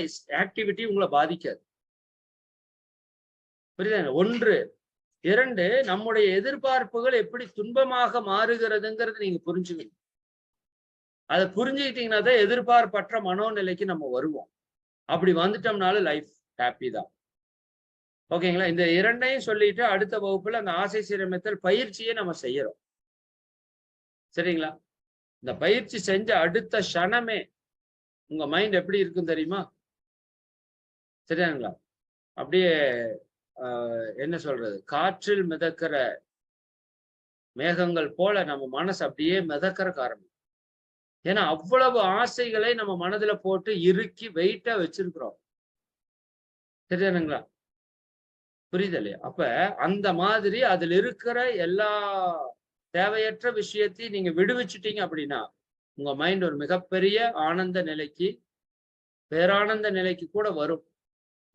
ஆக்டிவிட்டி உங்களை பாதிக்காது. புரியுதா? 1. 2, நம்முடைய எதிர்பார்ப்புகள் எப்படி துன்பமாக மாறுகிறதுங்கிறது நீங்க புரிஞ்சுக்கணும். அதை புரிஞ்சுக்கிட்டீங்கன்னா தான் எதிர்பார்ப்பற்ற மனோநிலைக்கு நம்ம வருவோம். அப்படி வந்துட்டோம்னாலும் லைஃப் ஹாப்பி தான். ஓகேங்களா? இந்த 2ஐயும் சொல்லிட்டு அடுத்த வகுப்புல அந்த ஆசை சீரமைத்தல் பயிற்சியை நம்ம செய்யறோம். சரிங்களா? இந்த பயிற்சி செஞ்ச அடுத்த க்ஷணமே உங்க மைண்ட் எப்படி இருக்கும் தெரியுமா? சரியாங்களா? அப்படியே என்ன சொல்றது, காற்றில் மிதக்கிற மேகங்கள் போல நம்ம மனசு அப்படியே மிதக்கிற காரணம். ஏன்னா அவ்வளவு ஆசைகளை நம்ம மனதுல போட்டு இறுக்கி வெயிட்டா வச்சிருக்கிறோம். சரிதானுங்களா? புரியுது இல்லையா? அப்ப அந்த மாதிரி அதுல இருக்கிற எல்லா தேவையற்ற விஷயத்தையும் நீங்க விடுவிச்சுட்டீங்க அப்படின்னா உங்க மைண்ட் ஒரு மிகப்பெரிய ஆனந்த நிலைக்கு, பேரானந்த நிலைக்கு கூட வரும்.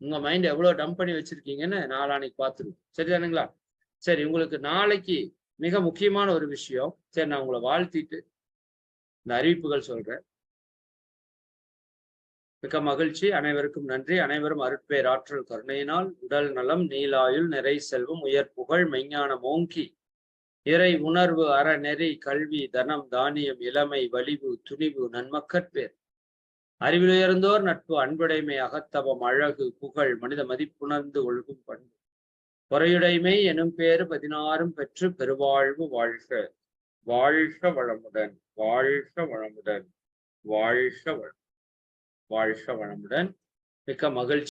உங்க மைண்ட் எவ்வளவு டம்ப் பண்ணி வச்சிருக்கீங்கன்னு நாளானைக்கு பார்த்துருவோம். சரிதானுங்களா? சரி, உங்களுக்கு நாளைக்கு மிக முக்கியமான ஒரு விஷயம். சரி, நான் உங்களை வாழ்த்திட்டு இந்த அறிவிப்புகள் சொல்றேன். மிக்க மகிழ்ச்சி. அனைவருக்கும் நன்றி. அனைவரும் அருட்பேர் ஆற்றல் கருணையினால் உடல் நலம், நீலாயுள், நிறை செல்வம், உயர் புகழ், மெஞ்ஞானம் ஓங்கி, இறை உணர்வு, அறநெறி, கல்வி, தனம், தானியம், இளமை, வலிவு, துணிவு, நன்மக்கட்பேர், அறிவிலுயர்ந்தோர் நட்பு, அன்புடைமை, அகத்தவம், அழகு, புகழ், மனித மதிப்புணர்ந்து ஒழுகும் பண்பு, பொறையுடைமை எனும் பேறு 16 பெற்று பெருவாழ்வு வாழ்க. வாழ்க வளமுடன், வாழ்க வளமுடன், வாழ்க வளமுடன், வாழ்க வளமுடன். மிக்க மகிழ்ச்சி.